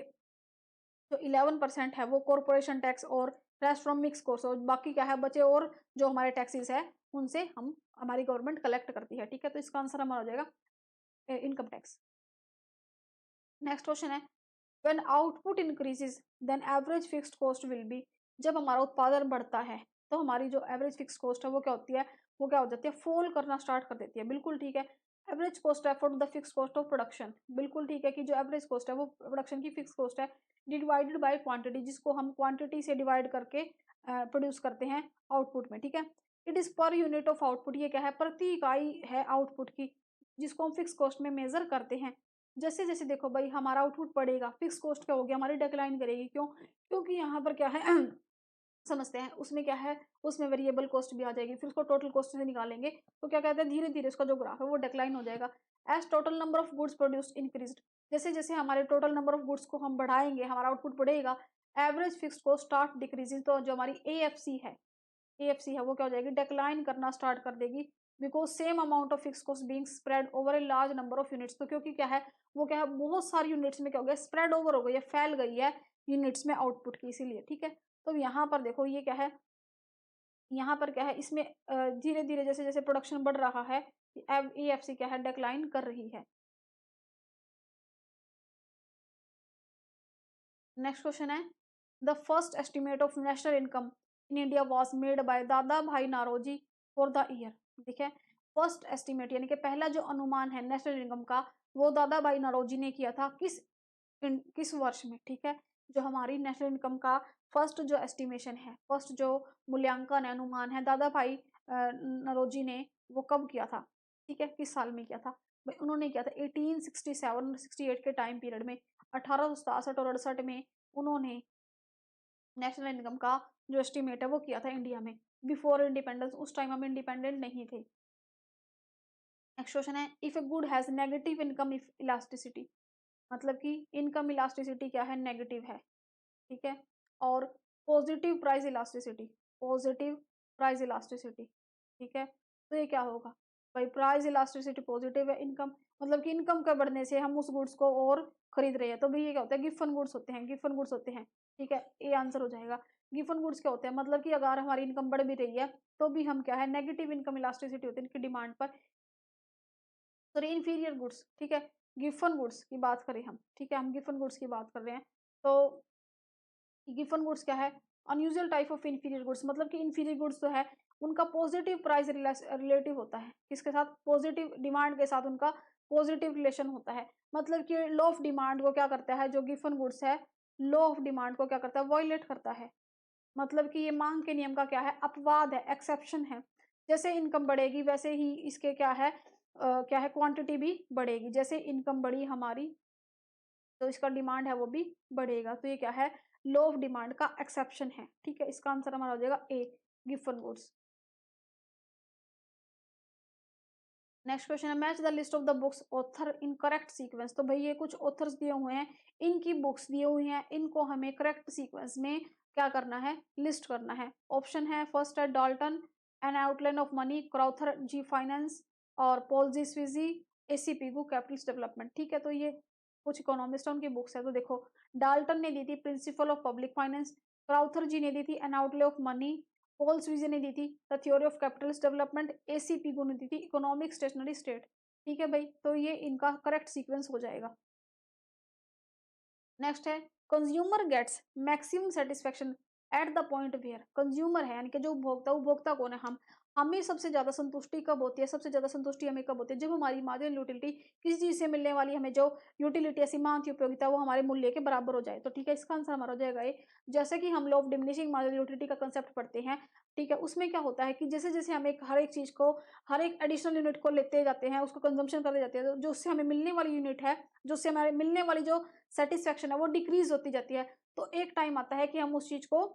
जो 11% है वो कॉरपोरेशन टैक्स और रेस्ट फ्रॉम मिक्स कोर्स, और बाकी क्या है बचे, और जो हमारे टैक्सेस है उनसे हम हमारी गवर्नमेंट कलेक्ट करती है, ठीक है। तो इसका आंसर हमारा हो जाएगा इनकम टैक्स। नेक्स्ट क्वेश्चन है, when output increases then average fixed cost will be, जब हमारा उत्पादन बढ़ता है तो हमारी जो एवरेज फिक्स कॉस्ट है वो क्या होती है, वो क्या हो जाती है, फॉल करना स्टार्ट कर देती है, बिल्कुल ठीक है। Average cost effort the fix cost of production, बिल्कुल ठीक है कि जो एवरेज कॉस्ट है वो प्रोडक्शन की फिक्स कॉस्ट है, डिवाइडेड बाय क्वांटिटी, जिसको हम क्वांटिटी से डिवाइड करके प्रोड्यूस करते हैं आउटपुट में, ठीक है। It is per unit of output, ये क्या है, प्रति इकाई है आउटपुट की, जिसको हम फिक्स कॉस्ट में मेजर करते हैं। जैसे जैसे देखो भाई हमारा आउटपुट बढ़ेगा, फिक्स कॉस्ट क्या होगी, हमारी डिक्लाइन करेगी, क्यों, क्योंकि यहाँ पर क्या है समझते हैं, उसमें क्या है, उसमें वेरिएबल कॉस्ट भी आ जाएगी, फिर उसको टोटल कॉस्ट से निकालेंगे तो क्या कहते हैं, धीरे धीरे उसका जो ग्राफ है वो डिक्लाइन हो जाएगा। As total number of goods produced increase, जैसे जैसे हमारे टोटल नंबर ऑफ गुड्स को हम बढ़ाएंगे, हमारा आउटपुट बढ़ेगा, average fix cost start decreasing, तो जो हमारी एएफसी है वो क्या हो जाएगी, डिक्लाइन करना स्टार्ट कर देगी, because same amount of fix cost being spread over a large number of units. तो क्योंकि क्या है, वो क्या है, बहुत सारी यूनिट्स में क्या हो गया, स्प्रेड ओवर हो गई है, फैल गई है यूनिट्स में आउटपुट की, इसीलिए, ठीक है। तो यहाँ पर देखो ये क्या है, यहाँ पर क्या है, इसमें धीरे धीरे जैसे जैसे प्रोडक्शन बढ़ रहा है ईएफसी क्या है, डिक्लाइन कर रही है। नेक्स्ट क्वेश्चन है, the first estimate of national income in India was made by दादा भाई नारोजी फॉर द ईयर। देखिए, फर्स्ट एस्टिमेट यानी कि पहला जो अनुमान है नेशनल इनकम का, वो दादा भाई नौरोजी ने किया था किस वर्ष में, ठीक है। जो हमारी नेशनल इनकम का फर्स्ट जो एस्टिमेशन है, फर्स्ट जो मूल्यांकन है, अनुमान है, दादा भाई नौरोजी ने वो कब किया था, ठीक है, किस साल में किया था। भाई उन्होंने किया था 1867-68 के टाइम पीरियड में, 1867 और 68 में उन्होंने नेशनल इनकम का जो एस्टिमेट है वो किया था इंडिया में, बिफोर इंडिपेंडेंस, उस टाइम हम इंडिपेंडेंट नहीं थे। नेक्स्ट क्वेश्चन है, if a good has negative income elasticity, मतलब कि इनकम इलास्टिसिटी क्या है, नेगेटिव है, ठीक है। और positive price elasticity, positive price elasticity, ठीक है। तो ये क्या होगा भाई, प्राइस इलास्टिसिटी पॉजिटिव है, इनकम मतलब कि इनकम के बढ़ने से हम उस गुड्स को और खरीद रहे हैं, तो भाई ये क्या होता है, गिफन गुड्स होते हैं, गिफन गुड्स होते हैं, ठीक है, ये आंसर हो जाएगा। गिफन गुड्स क्या होते हैं, मतलब कि अगर हमारी इनकम बढ़ भी रही है तो भी हम क्या है, नेगेटिव इनकम इलास्टिसिटी होती है इनकी डिमांड पर। सॉरी, इंफीरियर गुड्स, ठीक है, गिफन गुड्स की बात करें हम, ठीक है, हम गिफन गुड्स की बात कर रहे हैं। तो गिफन गुड्स क्या है, unusual type of inferior goods, मतलब कि इंफीरियर गुड्स जो है उनका पॉजिटिव प्राइस रिलेटिव होता है, किसके साथ, पॉजिटिव डिमांड के साथ उनका पॉजिटिव रिलेशन होता है। मतलब कि लॉ ऑफ डिमांड को क्या करता है, जो गिफन गुड्स है, लॉ ऑफ डिमांड को क्या करता है, वॉयलेट करता है। मतलब कि ये मांग के नियम का क्या है, अपवाद है, एक्सेप्शन है। जैसे इनकम बढ़ेगी वैसे ही इसके क्या है, क्या है, क्वांटिटी भी बढ़ेगी, जैसे इनकम बढ़ी हमारी तो इसका डिमांड है वो भी बढ़ेगा। तो ये क्या है, लॉ ऑफ डिमांड का एक्सेप्शन है, ठीक है। इसका आंसर हमारा हो जाएगा ए, गिफन गुड्स। नेक्स्ट क्वेश्चन है, match the list of the books author in correct sequence. तो भाई ये कुछ ऑथर्स दिए हुए हैं, इनकी बुक्स दी हुई हैं, इनको हमें करेक्ट सीक्वेंस में क्या करना है, लिस्ट करना है। ऑप्शन है, फर्स्ट है Dalton an outline of money, Crowther ji finance, और Paul ji Sweezy, A C Pigou capital's development, ठीक है। तो ये कुछ इकोनॉमिस्ट उनकी बुक्स है। तो देखो, डाल्टन ने दी थी principle of public finance, Crowther ji ने दी थी an outlay of money, Paul Sweezy ने दी थी the theory of capital's development, A C Pigou ने दी थी इकोनॉमिक स्टेशनरी स्टेट, ठीक है भाई। तो ये इनका करेक्ट सीक्वेंस हो जाएगा। नेक्स्ट है, consumer gets maximum satisfaction at the point where, consumer है यानी कि जो उपभोक्ता, उपभोक्ता कौन है, हम, हमें सबसे ज्यादा संतुष्टि कब होती है, सबसे ज्यादा संतुष्टि हमें कब होती है, जब हमारी मार्जिनल यूटिलिटी, किसी चीज से मिलने वाली हमें जो यूटिलिटी है, सीमांत उपयोगिता, वो हमारे मूल्य के बराबर हो जाए। तो ठीक है, इसका आंसर हमारा हो जाएगा ये। जैसे कि हम लोग डिमिनिशिंग मार्जिनल यूटिलिटी का कंसेप्ट पढ़ते हैं, ठीक है, उसमें क्या होता है कि जैसे जैसे हम एक हर एक चीज को, हर एक एडिशनल यूनिट को लेते जाते हैं, उसको कंजम्पशन करते जाते हैं, तो जो उससे हमें मिलने वाली यूनिट है, जो उससे हमारे मिलने वाली जो सेटिस्फेक्शन है वो डिक्रीज होती जाती है। तो एक टाइम आता है कि हम उस चीज को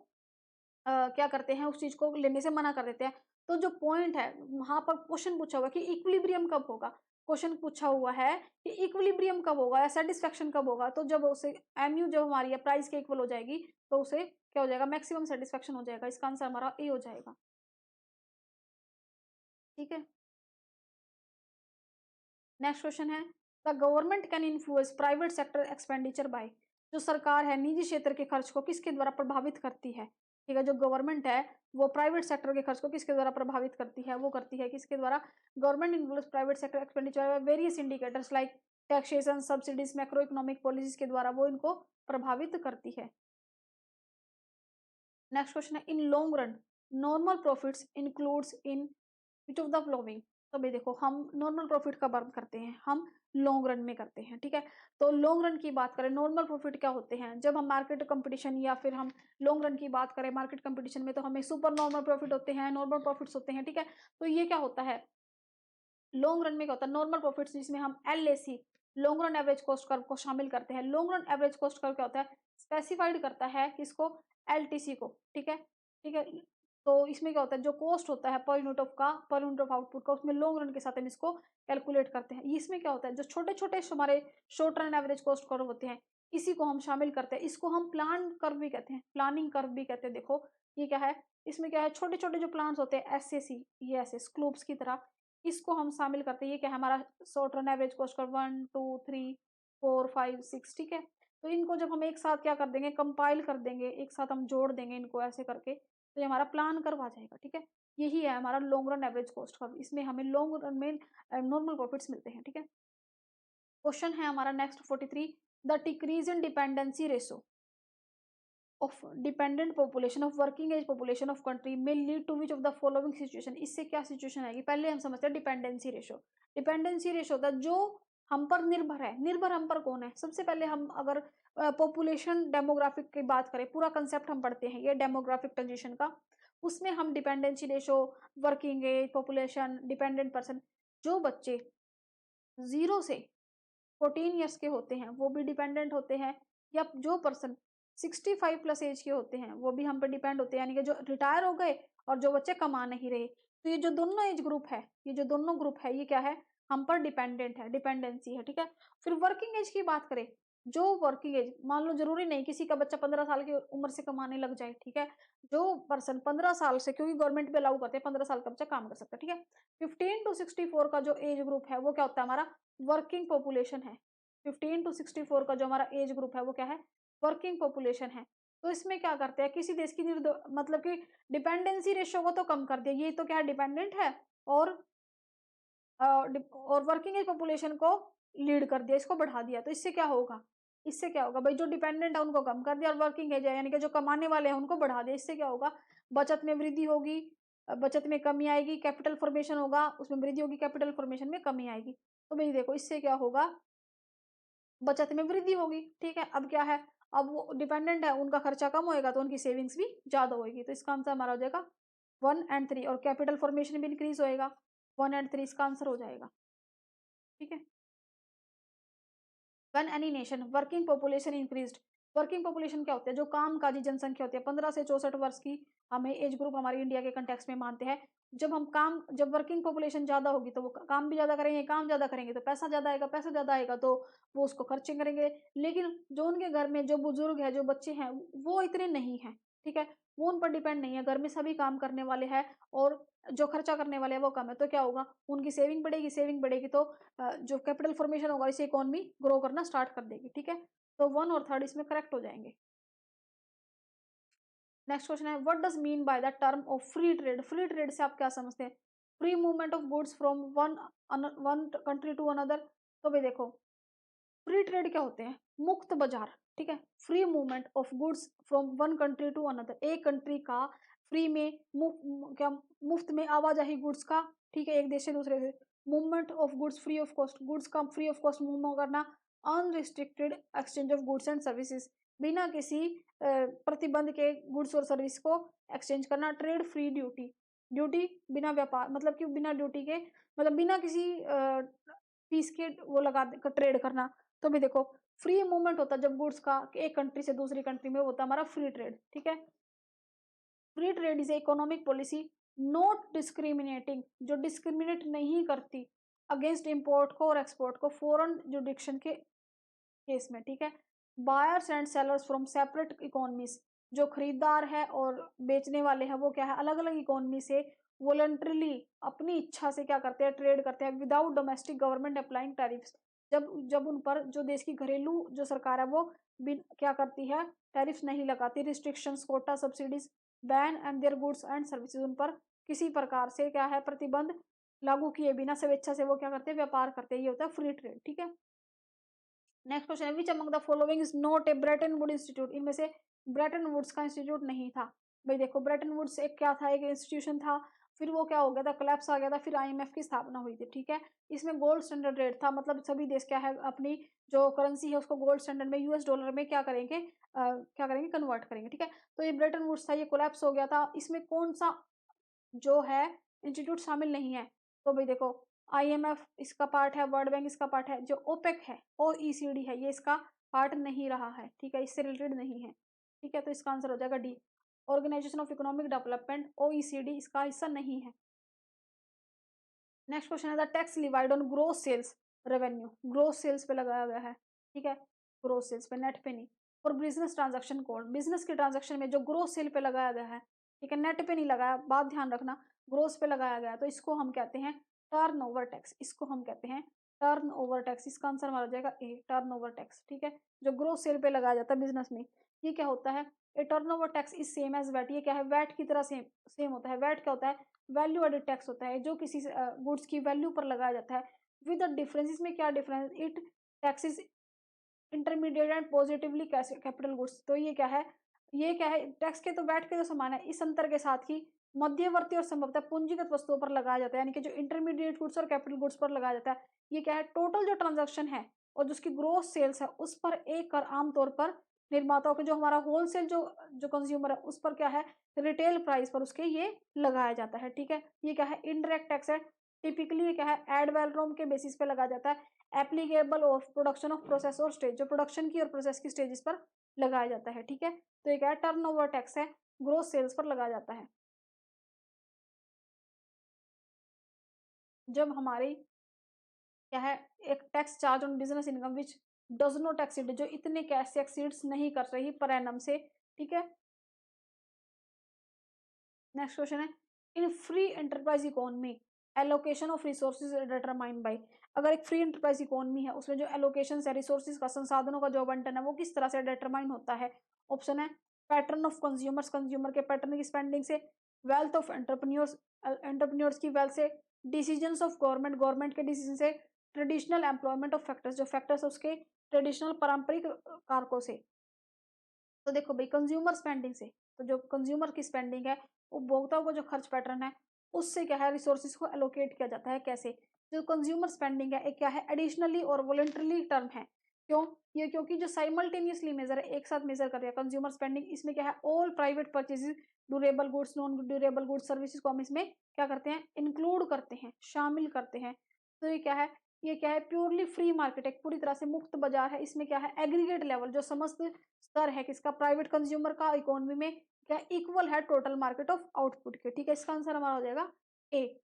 क्या करते हैं, उस चीज को लेने से मना कर देते हैं। तो जो पॉइंट है, वहां पर क्वेश्चन पूछा हुआ कि इक्विलिब्रियम कब होगा, क्वेश्चन पूछा हुआ है कि इक्विलिब्रियम कब होगा या सेटिस्फेक्शन कब होगा। तो जब उसे एमयू जब हमारी प्राइस के इक्वल हो जाएगी तो उसे क्या हो जाएगा, मैक्सिमम सेटिस्फेक्शन हो जाएगा। इसका आंसर हमारा ए हो जाएगा, ठीक है। नेक्स्ट क्वेश्चन है, the government can influence private sector expenditure bye, जो सरकार है निजी क्षेत्र के खर्च को किसके द्वारा प्रभावित करती है, ठीक है। जो गवर्नमेंट है वो प्राइवेट सेक्टर के खर्च को किसके द्वारा प्रभावित करती है, वो करती है किसके द्वारा, government influence private sector expenditure various indicators like taxation, subsidies, macro economic policies के द्वारा वो इनको प्रभावित करती है। नेक्स्ट क्वेश्चन है, in long run normal profits includes in which of the flowing. तो भाई देखो, हम नॉर्मल प्रॉफिट कब अर्न करते हैं, हम लॉन्ग रन में करते हैं, ठीक है। तो लॉन्ग रन की बात करें, नॉर्मल प्रॉफिट क्या होते हैं, जब हम मार्केट कंपटीशन या फिर हम लॉन्ग रन की बात करें मार्केट कंपटीशन में, तो हमें सुपर नॉर्मल प्रॉफिट होते हैं, नॉर्मल प्रॉफिट्स होते हैं, ठीक है। तो ये क्या होता है, लॉन्ग रन में क्या होता है, नॉर्मल प्रॉफिट्स जिसमें हम LAC, long run average cost curve को शामिल करते हैं। Long run average cost curve क्या होता है, स्पेसिफाइड करता है किसको, LTC को, ठीक है, ठीक है। तो इसमें क्या होता है, जो कॉस्ट होता है पर यूनिट ऑफ का, पर यूनिट ऑफ आउटपुट का, उसमें लॉन्ग रन के साथ हम इसको कैलकुलेट करते हैं। इसमें क्या होता है, जो छोटे छोटे हमारे short run average cost curve होते हैं, इसी को हम शामिल करते हैं। इसको हम प्लान कर्व भी कहते हैं, प्लानिंग कर्व भी कहते हैं। देखो ये क्या है, इसमें क्या है, छोटे छोटे जो प्लान्स होते हैं SAC, ये ऐसे स्कूप्स की तरह, इसको हम शामिल करते हैं। ये क्या है, हमारा short run average cost curve 1 2 3 4 5 6, ठीक है। तो इनको जब हम एक साथ क्या कर देंगे, कंपाइल कर देंगे, एक साथ हम जोड़ देंगे इनको ऐसे करके, तो ये हमारा प्लान कर्व आ जाएगा, ठीक है। यही है हमारा long run average cost curve, इसमें हमें लॉन्ग रन में नॉर्मल प्रॉफिट्स मिलते हैं, ठीक है। क्वेश्चन है हमारा next 43, the decrease in dependency ratio of dependent population of working age population of country may lead to which of the following situation। इससे क्या सिचुएशन आएगी, पहले हम समझते हैं डिपेंडेंसी रेशो। डिपेंडेंसी रेशो होता है जो हम पर निर्भर है। निर्भर हम पर कौन है, सबसे पहले हम अगर पॉपुलेशन डेमोग्राफिक की बात करें, पूरा कंसेप्ट हम पढ़ते हैं ये डेमोग्राफिक ट्रांजिशन का, उसमें हम dependency ratio, working age population, dependent person, जो बच्चे 0 से 14 ईयर्स के होते हैं वो भी डिपेंडेंट होते हैं, या जो पर्सन 65 प्लस एज के होते हैं वो भी हम पे डिपेंड होते हैं, यानी कि जो रिटायर हो गए और जो बच्चे कमा नहीं रहे। तो ये जो दोनों एज ग्रुप है, ये जो दोनों ग्रुप है, ये क्या है, हम पर डिपेंडेंट है, डिपेंडेंसी है, ठीक है। फिर वर्किंग एज की बात करें, जो वर्किंग एज, मान लो जरूरी नहीं किसी का बच्चा 15 साल की उम्र से कमाने लग जाए, ठीक है। जो पर्सन 15 साल से, क्योंकि गवर्नमेंट भी अलाउ करते हैं 15 साल का बच्चा काम कर सकता है, ठीक है। 15 टू 64 का जो एज ग्रुप है वो क्या होता है, हमारा वर्किंग पॉपुलेशन है। 15 टू 64 का जो हमारा एज ग्रुप है वो क्या है, वर्किंग पॉपुलेशन है। तो इसमें क्या करते हैं, किसी देश की मतलब कि डिपेंडेंसी रेशियो को तो कम कर दिया, ये तो क्या है, डिपेंडेंट है, और और वर्किंग एज पॉपुलेशन को लीड कर दिया, इसको बढ़ा दिया। तो इससे क्या होगा, इससे क्या होगा भाई, जो डिपेंडेंट है उनको कम कर दिया और वर्किंग एज है यानी कि जो कमाने वाले हैं उनको बढ़ा दिया। इससे क्या होगा, बचत में वृद्धि होगी, बचत में कमी आएगी, कैपिटल फॉर्मेशन होगा, उसमें वृद्धि होगी, कैपिटल फॉर्मेशन में कमी आएगी। तो भाई देखो इससे क्या होगा, बचत में वृद्धि होगी, ठीक है। अब क्या है, अब वो डिपेंडेंट है, उनका खर्चा कम होएगा तो उनकी सेविंग्स भी ज्यादा होगी। तो इसका आंसर हमारा हो जाएगा 1 एंड 3, और कैपिटल फॉर्मेशन भी इंक्रीज होएगा, 1 एंड 3 इसका आंसर हो जाएगा, ठीक है। When any nation working population increased, working population क्या होता है, जो कामकाजी जनसंख्या होती है 15 से 64 वर्ष की, हमें एज ग्रुप हमारे इंडिया के कंटेक्स्ट में मानते हैं। जब वर्किंग पॉपुलेशन ज्यादा होगी तो वो काम भी ज्यादा करेंगे, काम ज्यादा करेंगे तो पैसा ज्यादा आएगा, पैसा ज्यादा आएगा तो वो उसको खर्चे करेंगे। लेकिन जो उनके घर में जो बुजुर्ग है, जो बच्चे हैं, वो इतने नहीं है, ठीक है, वो उन पर डिपेंड नहीं है, घर में सभी काम करने वाले हैं और जो खर्चा करने वाले हैं वो कम है। तो क्या होगा, उनकी सेविंग बढ़ेगी, सेविंग बढ़ेगी तो जो कैपिटल फॉर्मेशन होगा इसे इकोनॉमी ग्रो करना स्टार्ट कर देगी, ठीक है। तो 1 और 3 इसमें करेक्ट हो जाएंगे। नेक्स्ट क्वेश्चन है, what does mean by the term of free trade. Free trade से आप क्या समझते हैं, free movement of goods from one country to another. तो भाई देखो, फ्री ट्रेड क्या होते हैं, मुक्त बाजार, ठीक है। Free movement of goods from one country to another, एक कंट्री का फ्री में क्या मुफ्त में आवाजाही गुड्स का, ठीक है, एक देश से दूसरे से। Movement of goods free of cost, goods का फ्री ऑफ कॉस्ट मूव करना। Unrestricted exchange of goods and services, बिना किसी प्रतिबंध के गुड्स और सर्विस को एक्सचेंज करना। ट्रेड फ्री ड्यूटी, ड्यूटी बिना व्यापार, मतलब कि बिना ड्यूटी के, मतलब बिना किसी फीस के वो लगा ट्रेड करना। तो भी देखो, फ्री मूवमेंट होता है जब गुड्स का एक कंट्री से दूसरी कंट्री में होता है हमारा फ्री ट्रेड, ठीक है। Free trade is economic policy not discriminating, जो डिस्क्रिमिनेट नहीं करती अगेंस्ट इंपोर्ट को और एक्सपोर्ट को फॉरेन जुडिक्शन के केस में, ठीक है। Buyers and sellers from separate economies, जो खरीदार है और बेचने वाले हैं वो क्या है, अलग अलग इकोनॉमी से वॉलंटरीली अपनी इच्छा से क्या करते हैं, ट्रेड करते हैं, without domestic government applying tariffs, जब जब उन पर जो देश की घरेलू जो सरकार है वो क्या करती है, टैरिफ्स नहीं लगाती, restrictions, quota, subsidies, ban and their goods and services, उन पर किसी प्रकार से क्या है, प्रतिबंध लागू किए बिना स्वेच्छा से वो क्या करते हैं, व्यापार करते हैं। ये होता है फ्री ट्रेड, ठीक है। नेक्स्ट क्वेश्चन है, which among the following is not A Brayton would institute. इनमें से ब्रेटन वुड्स का इंस्टीट्यूट नहीं था। भाई देखो, ब्रेटन वुड्स एक क्या था, एक इंस्टीट्यूशन था, फिर वो क्या हो गया था, कोलैप्स आ गया था, फिर आईएमएफ की स्थापना हुई थी, ठीक है। इसमें गोल्ड स्टैंडर्ड रेट था, मतलब सभी देश क्या है अपनी जो करेंसी है उसको गोल्ड स्टैंडर्ड में, यूएस डॉलर में क्या करेंगे, क्या करेंगे, कन्वर्ट करेंगे, ठीक है। तो ये ब्रेटन वुड्स था, ये कोलैप्स हो गया था। इसमें कौन सा जो है इंस्टीट्यूट शामिल नहीं है, तो भाई देखो, आईएमएफ इसका पार्ट है, वर्ल्ड बैंक इसका पार्ट है, जो ओपेक है, ओईसीडी है, ये इसका पार्ट नहीं रहा है, ठीक है, इससे रिलेटेड नहीं है, ठीक है। तो इसका आंसर हो जाएगा D, organisation of economic development, OECD इसका हिस्सा नहीं है। नेक्स्ट क्वेश्चन है, the tax levied on gross sales revenue, gross sales पे लगाया गया है, ठीक है, ग्रोस सेल्स पे, नेट पे नहीं। और बिजनेस ट्रांजैक्शन कोड, बिजनेस के ट्रांजैक्शन में जो ग्रोस सेल पे लगाया गया है, ठीक है, नेट पे नहीं लगाया, बात ध्यान रखना, ग्रोस पे लगाया गया, तो इसको हम कहते हैं टर्नओवर टैक्स, इसको हम कहते हैं टर्न ओवर टैक्स, इसका आंसर हमारा हो जाएगा ए, टर्न ओवर टैक्स। ठीक है, जो ग्रोस सेल पे लगाया जाता है बिजनेस में, ये क्या होता है, a turnover tax is same as VAT. ये क्या है, वैट की तरह सेम सेम होता है। वैट क्या होता है, वैल्यू एडेड टैक्स होता है, जो किसी गुड्स की वैल्यू पर लगाया जाता है। विद द डिफरेंस, इसमें क्या difference, it taxes intermediate and positively capital goods. तो ये क्या है, ये क्या है, टैक्स के तो वैट के तो समान है, इस अंतर के साथ ही मध्यवर्ती और संभवतः पूंजीगत वस्तुओं पर लगाया जाता है, यानी कि जो इंटरमीडिएट गुड्स और कैपिटल गुड्स पर लगाया जाता है। ये क्या है, टोटल जो ट्रांजैक्शन है और जो उसकी ग्रोस सेल्स है उस पर एक कर आमतौर पर निर्माताओं के, जो हमारा होलसेल जो कंज्यूमर है उस पर क्या है, रिटेल प्राइस पर उसके ये लगाया जाता है। ठीक है, ये क्या है, इनडायरेक्ट टैक्स है। टिपिकली ये क्या है, एड वैलोरम के बेसिस पे लगाया जाता है। Applicable of production of process और स्टेज, जो प्रोडक्शन की और प्रोसेस की स्टेजेस पर लगाया जाता है। ठीक है, तो ये क्या है, टर्नओवर टैक्स है, ग्रोस सेल्स पर लगाया जाता है। जब हमारी क्या है, एक tax charge on business income which does not exceed, जो इतने कैश से एक्सीड्स नहीं कर रही पर एनम से। ठीक है, नेक्स्ट क्वेश्चन है, in free enterprise economy allocation of resources determined by. अगर एक फ्री एंटरप्राइज इकोनॉमी है उसमें जो एलोकेशन है रिसोर्सेज का, संसाधनों का जो आवंटन है वो किस तरह से डिटरमाइन होता है। ऑप्शन है, पैटर्न ऑफ कंज्यूमर्स, कंज्यूमर के पैटर्न की स्पेंडिंग से, वेल्थ ऑफ एंटरप्रेन्योर्स, एंटरप्रेन्योर्स की वेल्थ से, डिसीजंस ऑफ गवर्नमेंट, गवर्नमेंट के डिसीजन से, ट्रेडिशनल एम्प्लॉयमेंट ऑफ फैक्टर्स, जो फैक्टर्स उसके ट्रेडिशनल पारंपरिक कारकों से। तो देखो भाई, कंज्यूमर स्पेंडिंग से, तो जो कंज्यूमर की स्पेंडिंग है, उपभोक्ताओं का जो खर्च पैटर्न है उससे क्या है, रिसोर्सेज को एलोकेट किया जाता है। कैसे, जो कंज्यूमर स्पेंडिंग है एक क्या है, एडिशनली और वॉलंटरली टर्म है। क्यों, ये क्योंकि जो साइमल्टेनियसली मेजर है, एक साथ मेजर कर रहा है कंज्यूमर स्पेंडिंग, इसमें क्या है, all private purchases, durable goods, non durable goods, services को हम इसमें क्या करते हैं, इंक्लूड करते हैं, शामिल करते हैं। तो ये क्या है, ये क्या है, प्योरली फ्री मार्केट, एक पूरी तरह से मुक्त बाजार है। इसमें क्या है, एग्रीगेट लेवल, जो समस्त स्तर है किसका, प्राइवेट कंज्यूमर का, इकोनॉमी में क्या इक्वल है टोटल मार्केट ऑफ आउटपुट के। ठीक है, इसका आंसर हमारा हो जाएगा ए।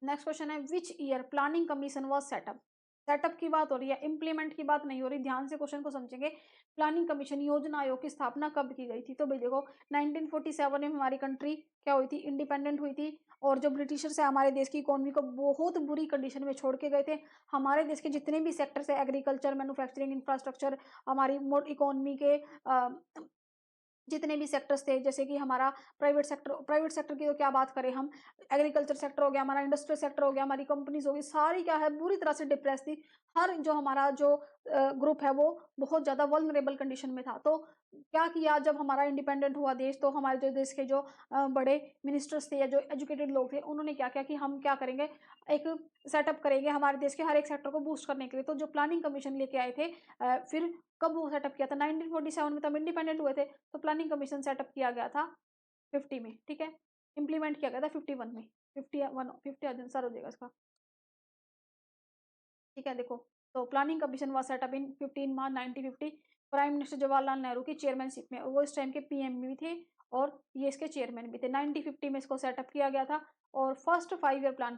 नेक्स्ट क्वेश्चन है, which year planning commission was setup. Setup की बात हो रही है, इंप्लीमेंट की बात नहीं हो रही, ध्यान से क्वेश्चन को समझेंगे। प्लानिंग कमीशन योजना आयोग की स्थापना कब की गई थी। तो भाई देखो, 1947 में हमारी कंट्री क्या हुई थी, इंडिपेंडेंट हुई थी। और जो ब्रिटिशर्स है हमारे देश की इकोनॉमी को बहुत बुरी कंडीशन में छोड़ के गए थे। हमारे देश के जितने भी सेक्टर्स है, एग्रीकल्चर, मैन्युफैक्चरिंग, इंफ्रास्ट्रक्चर, हमारी इकोनॉमी के जितने भी सेक्टर्स थे, जैसे कि हमारा प्राइवेट सेक्टर की तो क्या बात करें हम, एग्रीकल्चर सेक्टर हो गया, हमारा इंडस्ट्रियल सेक्टर हो गया, हमारी कंपनीज होगी, सारी क्या है, बुरी तरह से डिप्रेस थी। हर जो हमारा जो ग्रुप है वो बहुत ज़्यादा वल्नरेबल कंडीशन में था। तो क्या किया, जब हमारा इंडिपेंडेंट हुआ देश, तो हमारे जो देश के जो बड़े मिनिस्टर्स थे या जो एजुकेटेड लोग थे, उन्होंने क्या किया कि हम क्या करेंगे, एक सेटअप करेंगे हमारे देश के हर एक सेक्टर को बूस्ट करने के लिए। तो जो प्लानिंग कमीशन लेके आए थे, फिर कब वो सेटअप किया था, 1947 में, तब इंडिपेंडेंट हुए थे। तो प्लानिंग कमीशन सेटअप किया गया था 50 में। ठीक है, इम्प्लीमेंट किया गया था 51 में, 51 आंसर हो जाएगा इसका। ठीक है, देखो, तो planning commission was setup in 15 March 1950, prime minister Jawaharlal Nehru की चेयरमैनशिप में, और वो इस टाइम के पीएम भी थे और ये इसके चेयरमैन भी थे। 1950 में इसको सेटअप किया गया था और फर्स्ट 5 ईयर प्लान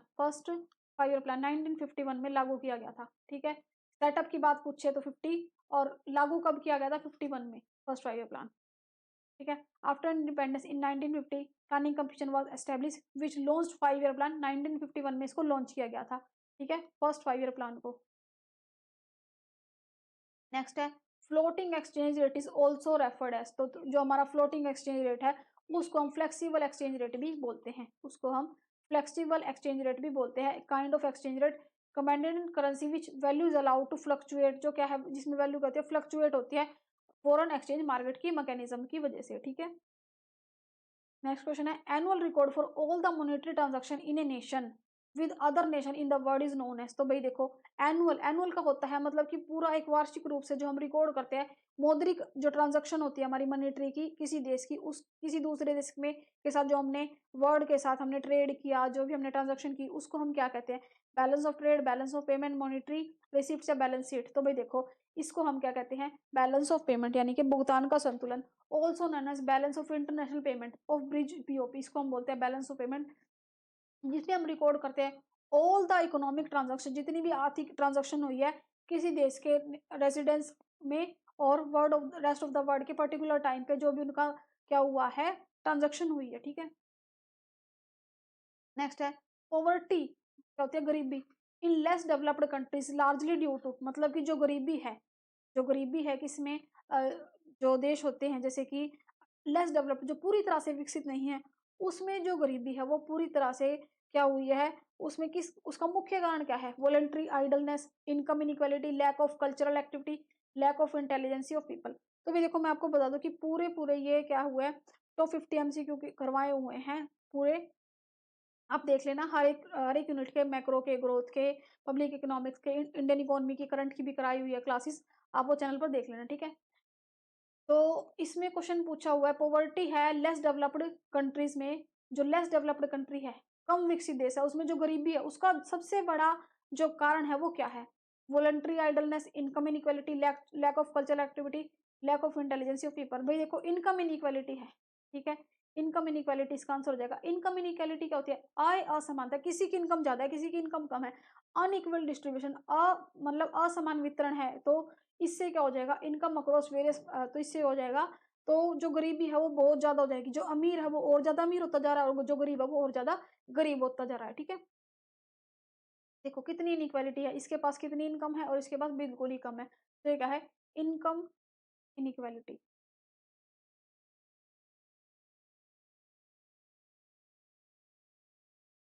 1951 में लागू किया गया था। ठीक है, सेटअप की बात पूछे तो 50, और लागू कब किया गया था, 51 में, फर्स्ट 5 ईयर प्लान। ठीक है, after independence in 1950 planning commission was establish which launched 5 year plan, 1951 में इसको लॉन्च किया गया था। ठीक है, फर्स्ट 5 ईयर प्लान को। नेक्स्ट है, floating exchange rate is also referred as, तो जो हमारा फ्लोटिंग एक्सचेंज रेट है उसको हम फ्लेक्सिबल एक्सचेंज रेट भी बोलते हैं, उसको हम फ्लेक्सिबल एक्सचेंज रेट भी बोलते हैं। Kind of exchange rate commended currency which value is allowed to fluctuate, जो क्या है, जिसमें वैल्यू कहते हैं फ्लक्चुएट होती है फॉरेन एक्सचेंज मार्केट की मैकेनिज्म की वजह से। ठीक है, नेक्स्ट क्वेश्चन है, annual record for all the monetary transaction in a nation with other nation in the world is known as. तो भाई देखो, एनुअल एनुअल का होता है मतलब कि पूरा एक वार्षिक रूप से जो हम रिकॉर्ड करते हैं, मौद्रिक जो ट्रांजैक्शन होती है हमारी मॉनेटरी की, किसी देश की उस किसी दूसरे देश में के साथ, जो हमने वर्ल्ड के साथ हमने ट्रेड किया, जो भी हमने ट्रांजैक्शन की, उसको हम क्या कहते हैं, balance of trade, balance of payment, monetary receipt या बैलेंस शीट। तो भाई देखो, इसको हम क्या कहते हैं, बैलेंस ऑफ पेमेंट, यानी कि भुगतान का संतुलन। Also known as balance of international payment of bridge POP, इसको हम बोलते हैं बैलेंस ऑफ पेमेंट, जिसमें हम रिकॉर्ड करते हैं ऑल द इकोनॉमिक ट्रांजैक्शन, जितनी भी आर्थिक ट्रांजैक्शन हुई है किसी देश के रेजिडेंस में और world of rest of the world के पर्टिकुलर टाइम पे जो भी उनका क्या हुआ है, ट्रांजैक्शन हुई है। ठीक है, नेक्स्ट है पॉवर्टी, क्या होती है, गरीबी, in less developed countries largely due to, मतलब कि जो गरीबी है, जो गरीबी है किसमें, जो देश होते हैं जैसे कि लेस डेवलप्ड, जो पूरी तरह से विकसित नहीं है, उसमें जो गरीबी है वो पूरी तरह से क्या हुई है, उसमें किस, उसका मुख्य कारण क्या है, voluntary idleness, income inequality, lack of cultural activity, lack of intelligence of people. तो भी देखो मैं आपको बता दूं कि पूरे पूरे ये क्या हुआ है, टॉप 50 एमसीक्यू करवाए हुए हैं पूरे, आप देख लेना हर एक यूनिट के, मैक्रो के, ग्रोथ के, पब्लिक इकोनॉमिक्स के, इंडियन इकोनॉमी की, करंट की भी कराई हुई है क्लासेस, आप वो चैनल पर देख लेना, ठीक है। तो इसमें क्वेश्चन पूछा हुआ है, पॉवर्टी है लेस डेवलप्ड कंट्रीज में, जो लेस डेवलप्ड कंट्री है, कम विकसित देश है, उसमें जो गरीबी है उसका सबसे बड़ा जो कारण है वो क्या है, voluntary idleness, income inequality, lack of cultural activity, lack of intelligence of people. भाई देखो इनकम इनइक्वालिटी है, ठीक है, इनकम इनइक्वालिटी इसका आंसर हो जाएगा। इनकम इनइक्वालिटी क्या होती है, आय असमानता, किसी की इनकम ज्यादा है किसी की इनकम कम है, अनइक्वल डिस्ट्रीब्यूशन, मतलब असमान वितरण है, तो इससे क्या हो जाएगा, इनकम अक्रॉस वेरियस, तो इससे हो जाएगा, तो जो गरीबी है वो बहुत ज्यादा हो जाएगी, जो अमीर है वो और ज्यादा अमीर होता जा रहा है और जो गरीब है वो और ज्यादा गरीब होता जा रहा है, ठीक है। देखो कितनी इनइक्वालिटी है, इसके पास कितनी इनकम है और इसके पास बिल्कुल ही कम है, तो ये क्या है, income inequality.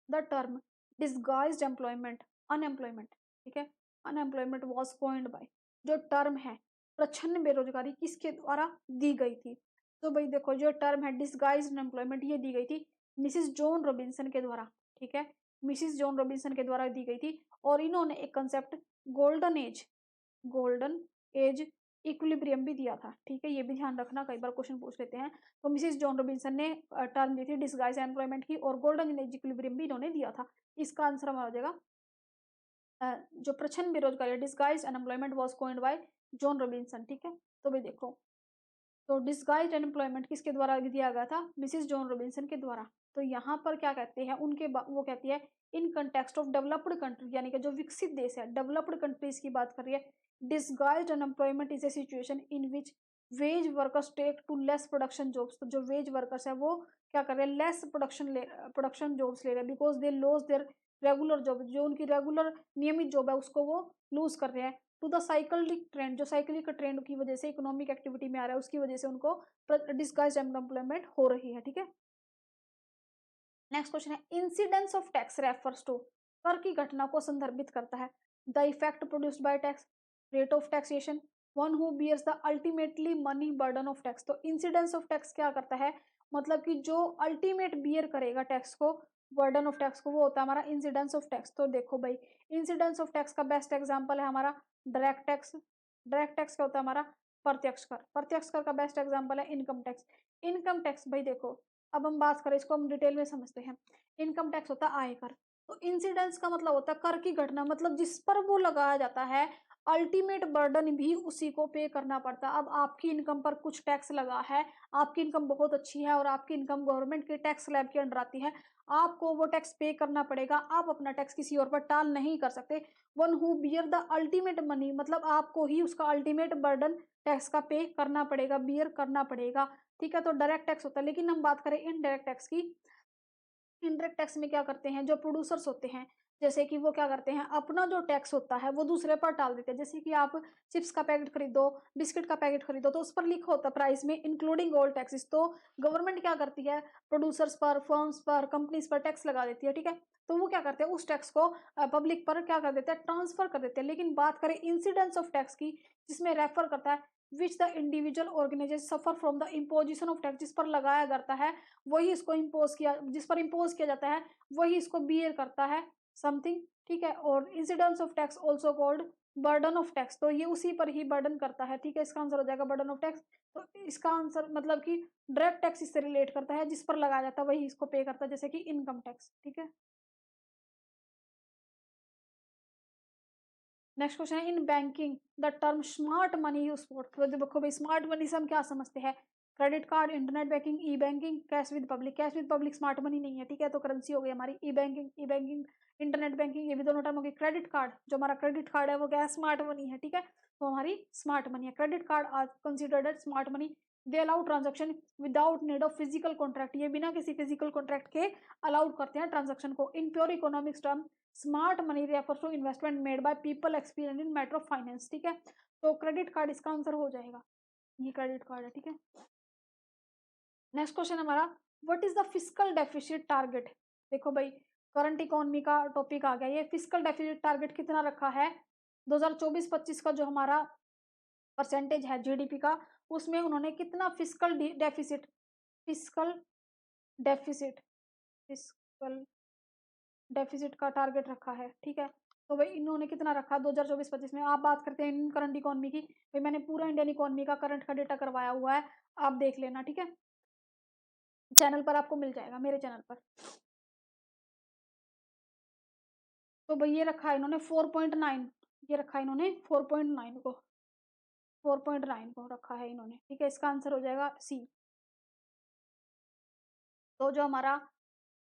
The term disguised employment, unemployment, ठीक है, अनएम्प्लॉयमेंट वॉज कॉइन्ड बाय, जो टर्म है प्रछन्न बेरोजगारी किसके द्वारा दी गई थी, तो भाई देखो जो टर्म है डिसगाइज्ड एम्प्लॉयमेंट ये दी गई थी मिसिस जॉन रॉबिन्सन के द्वारा, ठीक है, मिसिस जॉन रॉबिन्सन के द्वारा दी गई थी, और इन्होंने एक concept golden age, golden age equilibrium भी दिया था, ठीक है, ये भी ध्यान रखना, कई बार क्वेश्चन पूछ लेते हैं। तो मिसिस जॉन रॉबिन्सन ने टर्म दी थी डिसगाइज एम्प्लॉयमेंट की, और गोल्डन एज इक्विलिब्रियम भी इन्होंने दिया था। इसका आंसर हमारा हो जाएगा जो प्रछन्न बेरोजगारी, disguise unemployment was coined bye John Robinson, ठीक है। तो भाई देखो, तो डिसगाइज्ड अनएम्प्लॉयमेंट किसके द्वारा दिया गया था, मिसिस जॉन रॉबिन्सन के द्वारा। तो यहाँ पर क्या कहते हैं वो कहती है in context of developed country, यानी कि जो विकसित देश है, डेवलप्ड कंट्रीज की बात कर रही है, disguised unemployment is a situation in which wage workers take to less production jobs. तो जो वेज वर्कर्स है वो क्या कर रहे हैं, लेस प्रोडक्शन जॉब्स ले रहे हैं, because they loss there regular job, जो उनकी रेगुलर नियमित जॉब है उसको वो लूज कर रहे हैं, टू द साइक्लिक ट्रेंड, जो साइक्लिक ट्रेंड की वजह से इकोनॉमिक एक्टिविटी में आ रहा है उसकी वजह से उनको डिस्गाइज्ड एम्प्लॉयमेंट हो रही है, ठीक है। नेक्स्ट क्वेश्चन है incidence of tax refers to, कर की घटना को संदर्भित करता है, the effect produced by tax, rate of taxation, one who bears the ultimately money burden of tax. तो इंसिडेंस ऑफ टैक्स क्या करता है, मतलब कि जो अल्टीमेट बियर करेगा टैक्स को, बर्डन ऑफ टैक्स को, वो होता है हमारा इंसिडेंस ऑफ टैक्स। तो देखो भाई इंसिडेंस ऑफ टैक्स का बेस्ट एग्जांपल है हमारा डायरेक्ट टैक्स, डायरेक्ट टैक्स क्या होता है हमारा, प्रत्यक्ष कर, प्रत्यक्ष कर का बेस्ट एग्जांपल है इनकम टैक्स। इनकम टैक्स भाई देखो, अब हम बात करें इसको, हम डिटेल में समझते हैं। इनकम टैक्स होता है आयकर, तो इंसिडेंस का मतलब होता है कर की घटना, मतलब जिस पर वो लगाया जाता है अल्टीमेट बर्डन भी उसी को पे करना पड़ता है। अब आपकी इनकम पर कुछ टैक्स लगा है, आपकी इनकम बहुत अच्छी है और आपकी इनकम गवर्नमेंट के टैक्स स्लैब के अंडर आती है, आपको वो टैक्स पे करना पड़ेगा, आप अपना टैक्स किसी और पर टाल नहीं कर सकते। One who bear the ultimate money, मतलब आपको ही उसका अल्टीमेट बर्डन टैक्स का पे करना पड़ेगा, बियर करना पड़ेगा, ठीक है। तो डायरेक्ट टैक्स होता है, लेकिन हम बात करें इनडायरेक्ट टैक्स की, इनडायरेक्ट टैक्स में क्या करते हैं, जो प्रोड्यूसर्स होते हैं, जैसे कि वो क्या करते हैं, अपना जो टैक्स होता है वो दूसरे पर टाल देते हैं। जैसे कि आप चिप्स का पैकेट खरीदो, बिस्किट का पैकेट खरीदो, तो उस पर लिखा होता है प्राइस में इंक्लूडिंग ऑल टैक्सेस, तो गवर्नमेंट क्या करती है, प्रोड्यूसर्स पर, फर्म्स पर, कंपनीज पर टैक्स लगा देती है, ठीक है। तो वो क्या करते हैं, उस टैक्स को पब्लिक पर क्या कर देते हैं, ट्रांसफर कर देते हैं। लेकिन बात करें इंसिडेंस ऑफ टैक्स की, जिसमें रेफर करता है which the individual organisation suffer from the imposition of tax, जिस पर लगाया जाता है वही इसको इम्पोज किया, जिस पर इम्पोज किया जाता है वही इसको बियर करता है समथिंग, ठीक है। और incidence of tax also called burden of tax, तो ये उसी पर ही बर्डन करता है, ठीक है। इसका आंसर हो जाएगा बर्डन ऑफ टैक्स। तो इसका आंसर मतलब कि डायरेक्ट टैक्स इससे रिलेट करता है, जिस पर लगाया जाता है वही इसको पे करता है, जैसे कि इनकम टैक्स, ठीक है। नेक्स्ट क्वेश्चन है in banking the term smart money use for, तो देखो भाई स्मार्ट मनी से हम क्या समझते हैं, credit card, internet banking, E banking, cash with public. Cash with public smart money नहीं है, ठीक है, तो करेंसी हो गई हमारी ई बैंकिंग। ई बैंकिंग इंटरनेट बैंकिंग, ये भी दोनों टर्म हो गई। क्रेडिट कार्ड, जो हमारा क्रेडिट कार्ड है वो क्या है, स्मार्ट मनी है, ठीक है, तो हमारी स्मार्ट मनी है। Credit card are considered as smart money, they allow transaction without need of physical contract, ये बिना किसी फिजिकल कॉन्ट्रैक्ट के अलाउड करते हैं ट्रांजेक्शन को। In pure economics term smart money refers to investment made by people experience in matter of finance, ठीक है, तो क्रेडिट कार्ड इसका आंसर हो जाएगा, ये क्रेडिट कार्ड है, ठीक है। नेक्स्ट क्वेश्चन हमारा, what is the fiscal deficit target. देखो भाई, करंट इकोनॉमी का टॉपिक आ गया, ये फिस्कल डेफिसिट टारगेट कितना रखा है 2024-25 का जो हमारा परसेंटेज है जीडीपी का, उसमें उन्होंने कितना fiscal deficit, fiscal deficit, fiscal deficit का टारगेट रखा है, ठीक है। तो भाई इन्होंने कितना रखा 2024-25 में। आप बात करते हैं इन करंट इकोनॉमी की, भाई मैंने पूरा इंडियन इकोनॉमी का करंट का डेटा करवाया हुआ है, आप देख लेना, ठीक है, चैनल पर आपको मिल जाएगा, मेरे चैनल पर। तो भाई ये रखा है इन्होंने 4.9, ये रखा है इन्होंने 4.9 को, 4.9 को रखा है इन्होंने, ठीक है, इसका आंसर हो जाएगा सी। तो जो हमारा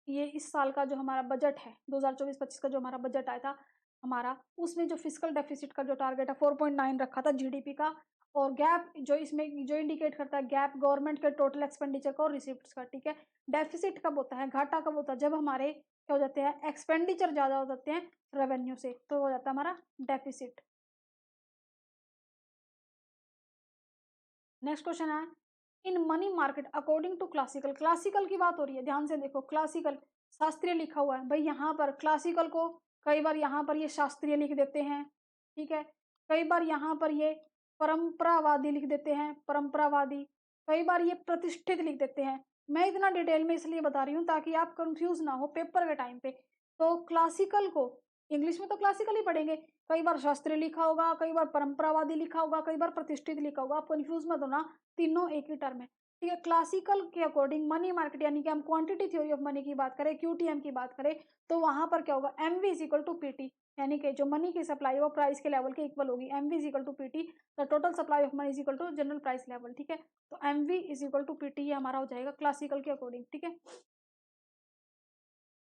ये इस साल का जो हमारा बजट है 2024-25 का जो हमारा बजट आया था हमारा, उसमें जो फिस्कल डेफिसिट का जो टारगेट है 4.9 रखा था जीडीपी का, और गैप जो इसमें जो इंडिकेट करता है गैप गवर्नमेंट के टोटल एक्सपेंडिचर का और रिसिप्ट्स का, ठीक है। डेफिसिट कब होता है, घाटा कब होता है, जब हमारे क्या हो जाते हैं, एक्सपेंडिचर ज़्यादा हो जाते हैं रेवेन्यू से, तो हो जाता है हमारा डेफिसिट। नेक्स्ट क्वेश्चन है, in money market according to classical, classical की बात हो रही है, ध्यान से देखो, क्लासिकल शास्त्रीय लिखा हुआ है भाई, यहाँ पर क्लासिकल को कई बार यहाँ पर ये शास्त्रीय लिख देते हैं, ठीक है, कई बार यहाँ पर ये परंपरावादी लिख देते हैं, परंपरावादी, कई बार ये प्रतिष्ठित लिख देते हैं। मैं इतना डिटेल में इसलिए बता रही हूँ ताकि आप कंफ्यूज ना हो पेपर के टाइम पे। तो क्लासिकल को इंग्लिश में तो क्लासिकल ही पढ़ेंगे, कई बार शास्त्रीय लिखा होगा, कई बार परंपरावादी लिखा होगा, कई बार प्रतिष्ठित लिखा होगा, आप कंफ्यूज मत होना, तीनों एक ही टर्म है, ठीक है। क्लासिकल के अकॉर्डिंग मनी मार्केट यानी कि हम क्वांटिटी थ्योरी ऑफ मनी की बात करें, क्यूटीएम की बात करें, तो वहां पर क्या होगा, M V is equal to PT, यानी कि जो मनी की सप्लाई है वो प्राइस के लेवल के इक्वल होगी, M V is equal to PT, the total supply of money is equal to general price level, ठीक है, तो M V is equal to PT ये हमारा हो जाएगा क्लासिकल के अकॉर्डिंग, ठीक है।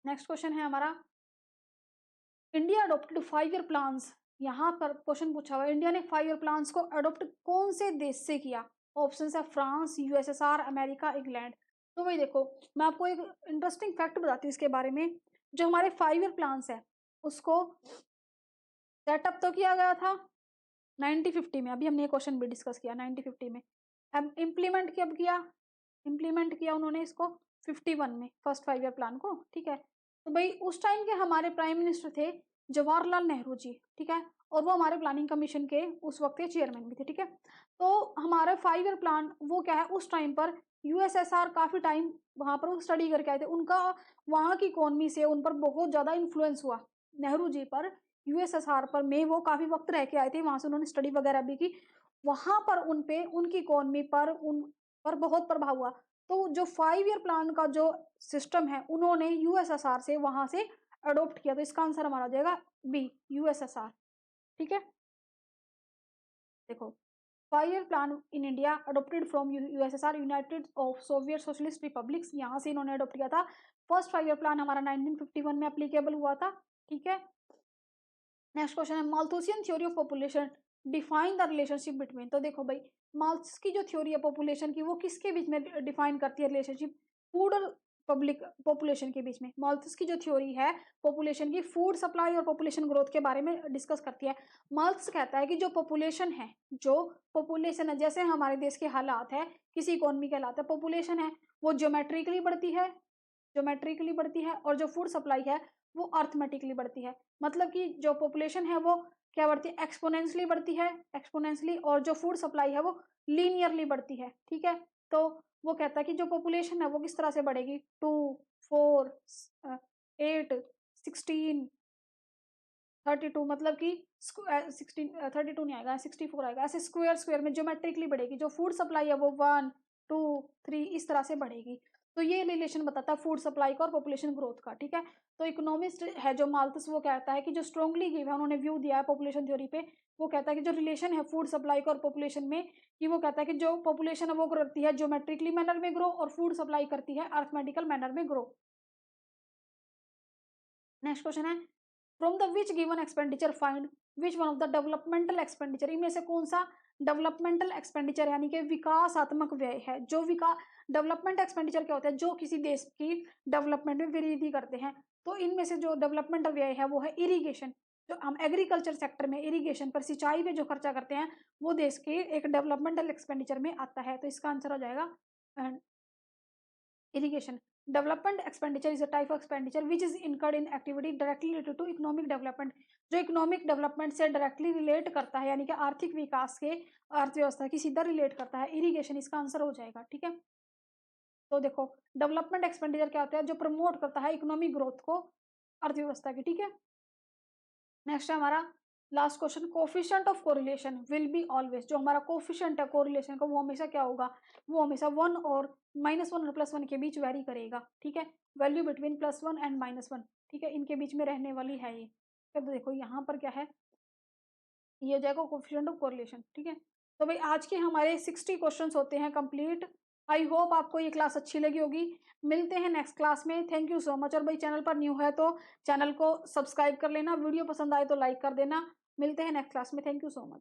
नेक्स्ट क्वेश्चन है हमारा, इंडिया अडोप्टेड 5 ईयर प्लान्स, यहाँ पर क्वेश्चन पूछा हुआ है, इंडिया ने 5 ईयर प्लान्स को अडोप्ट कौन से देश से किया, ऑप्शन है फ्रांस, यूएसएसआर, अमेरिका, इंग्लैंड। तो भाई देखो, मैं आपको एक इंटरेस्टिंग फैक्ट बताती हूँ इसके बारे में, जो हमारे 5 ईयर प्लान्स है उसको सेटअप तो किया गया था 1950 में, अभी हमने ये क्वेश्चन भी डिस्कस किया 1950 में, अब इम्प्लीमेंट कब किया, इम्प्लीमेंट किया उन्होंने इसको 51 में, फर्स्ट 5 ईयर प्लान को, ठीक है। तो भाई उस टाइम के हमारे प्राइम मिनिस्टर थे जवाहरलाल नेहरू जी, ठीक है, और वो हमारे प्लानिंग कमीशन के उस वक्त के चेयरमैन भी थे, ठीक है। तो हमारा 5 ईयर प्लान वो क्या है, उस टाइम पर यूएसएसआर काफ़ी टाइम वहाँ पर वो स्टडी करके आए थे, उनका वहाँ की इकोनॉमी से उन पर बहुत ज़्यादा इन्फ्लुएंस हुआ, नेहरू जी पर, यूएसएसआर पर में वो काफ़ी वक्त रह के आए थे, वहाँ से उन्होंने स्टडी वगैरह भी की, वहाँ पर उन पे उनकी इकोनॉमी पर उन पर बहुत प्रभाव हुआ। तो जो 5 ईयर प्लान का जो सिस्टम है उन्होंने यूएसएसआर से वहां से अडॉप्ट किया, तो इसका आंसर हमारा हो जाएगा बी, यूएसएसआर, ठीक है। देखो, 5 year plan in India adopted from USSR, United of Soviet socialist republics, यहाँ से इन्होंने अडोप्ट किया था। फर्स्ट 5 ईयर प्लान हमारा 1951 में अप्लीकेबल हुआ था, ठीक है। नेक्स्ट क्वेश्चन है, Malthusian theory of population define the relationship between. तो देखो भाई, माल्थस की जो थ्योरी है पॉपुलेशन की वो किसके बीच में डिफाइन करती है रिलेशनशिप, फूड और पब्लिक पॉपुलेशन के बीच में। माल्थस की जो थ्योरी है पॉपुलेशन की फूड सप्लाई और पॉपुलेशन ग्रोथ के बारे में डिस्कस करती है। माल्थस कहता है कि जो पॉपुलेशन है, जो पॉपुलेशन है, जैसे हमारे देश के हालात है, किसी इकोनॉमी के हालात है, पॉपुलेशन है वो ज्योमेट्रिकली बढ़ती है, ज्योमेट्रिकली बढ़ती है, और जो फूड सप्लाई है वो अर्थमेटिकली बढ़ती है। मतलब कि जो पॉपुलेशन है वो क्या बढ़ती है, एक्सपोनेंशियली बढ़ती है, एक्सपोनेंशियली, और जो फूड सप्लाई है वो लीनियरली बढ़ती है, ठीक है। तो वो कहता है कि जो पॉपुलेशन है वो किस तरह से बढ़ेगी, 2, 4, 8, 16, 32, मतलब कि 16, 32 नहीं आएगा, 64 आएगा, ऐसे स्क्वायर स्क्वायर में ज्योमेट्रिकली बढ़ेगी। जो फूड सप्लाई है वो 1, 2, 3 इस तरह से बढ़ेगी। तो ये रिलेशन बताता है फूड सप्लाई का और पॉपुलेशन ग्रोथ का, ठीक है। तो इकोनॉमिस्ट है जो माल्थस, वो कहता है कि जो स्ट्रॉन्गली गिव है, उन्होंने व्यू दिया है पॉपुलेशन थ्योरी पे, वो कहता है कि जो रिलेशन है फूड सप्लाई का और पॉपुलेशन में, कि वो कहता है कि जो पॉपुलेशन है वो करती है ज्योमेट्रिकली मैनर में ग्रो, और फूड सप्लाई करती है अर्थमेटिकल मैनर में ग्रो। नेक्स्ट क्वेश्चन है, from the which given expenditure find which one of the developmental expenditure, इनमें से कौन सा डेवलपमेंटल एक्सपेंडिचर यानी कि विकासात्मक व्यय है। जो डेवलपमेंट एक्सपेंडिचर क्या होता है, जो किसी देश की डेवलपमेंट में वृद्धि करते हैं। तो इनमें से जो डेवलपमेंटल व्यय है वो है इरिगेशन। जो हम एग्रीकल्चर सेक्टर में इरिगेशन पर, सिंचाई पे जो खर्चा करते हैं, वो देश के एक डेवलपमेंटल एक्सपेंडिचर में आता है। तो इसका आंसर हो जाएगा irrigation. Development expenditure is a type of expenditure which is incurred in activity directly related to economic development. जो इकोनॉमिक डेवलपमेंट से डायरेक्टली रिलेट करता है, यानी कि आर्थिक विकास के, अर्थव्यवस्था की सीधा रिलेट करता है, इरिगेशन इसका आंसर हो जाएगा। ठीक है, तो देखो डेवलपमेंट एक्सपेंडिचर क्या होता है, जो प्रमोट करता है इकोनॉमिक ग्रोथ को, अर्थव्यवस्था की। ठीक है, नेक्स्ट है हमारा last question, coefficient of correlation will be always. जो हमारा कोफिशिएंट है कोरिलेशन का, वो हमेशा क्या होगा, वो हमेशा 1 और -1 और +1 के बीच वेरी करेगा। ठीक है, वैल्यू बिटवीन +1 एंड -1, ठीक है, इनके बीच में रहने वाली है ये। तो देखो यहाँ पर क्या है, ये हो जाएगा कोफिशिएंट ऑफ कोरिलेशन। ठीक है, तो भाई आज के हमारे 60 क्वेश्चंस होते हैं कंप्लीट। आई होप आपको ये क्लास अच्छी लगी होगी। मिलते हैं नेक्स्ट क्लास में। Thank you so much. और भाई चैनल पर न्यू है तो चैनल को सब्सक्राइब कर लेना, वीडियो पसंद आए तो लाइक कर देना। मिलते हैं नेक्स्ट क्लास में। Thank you so much.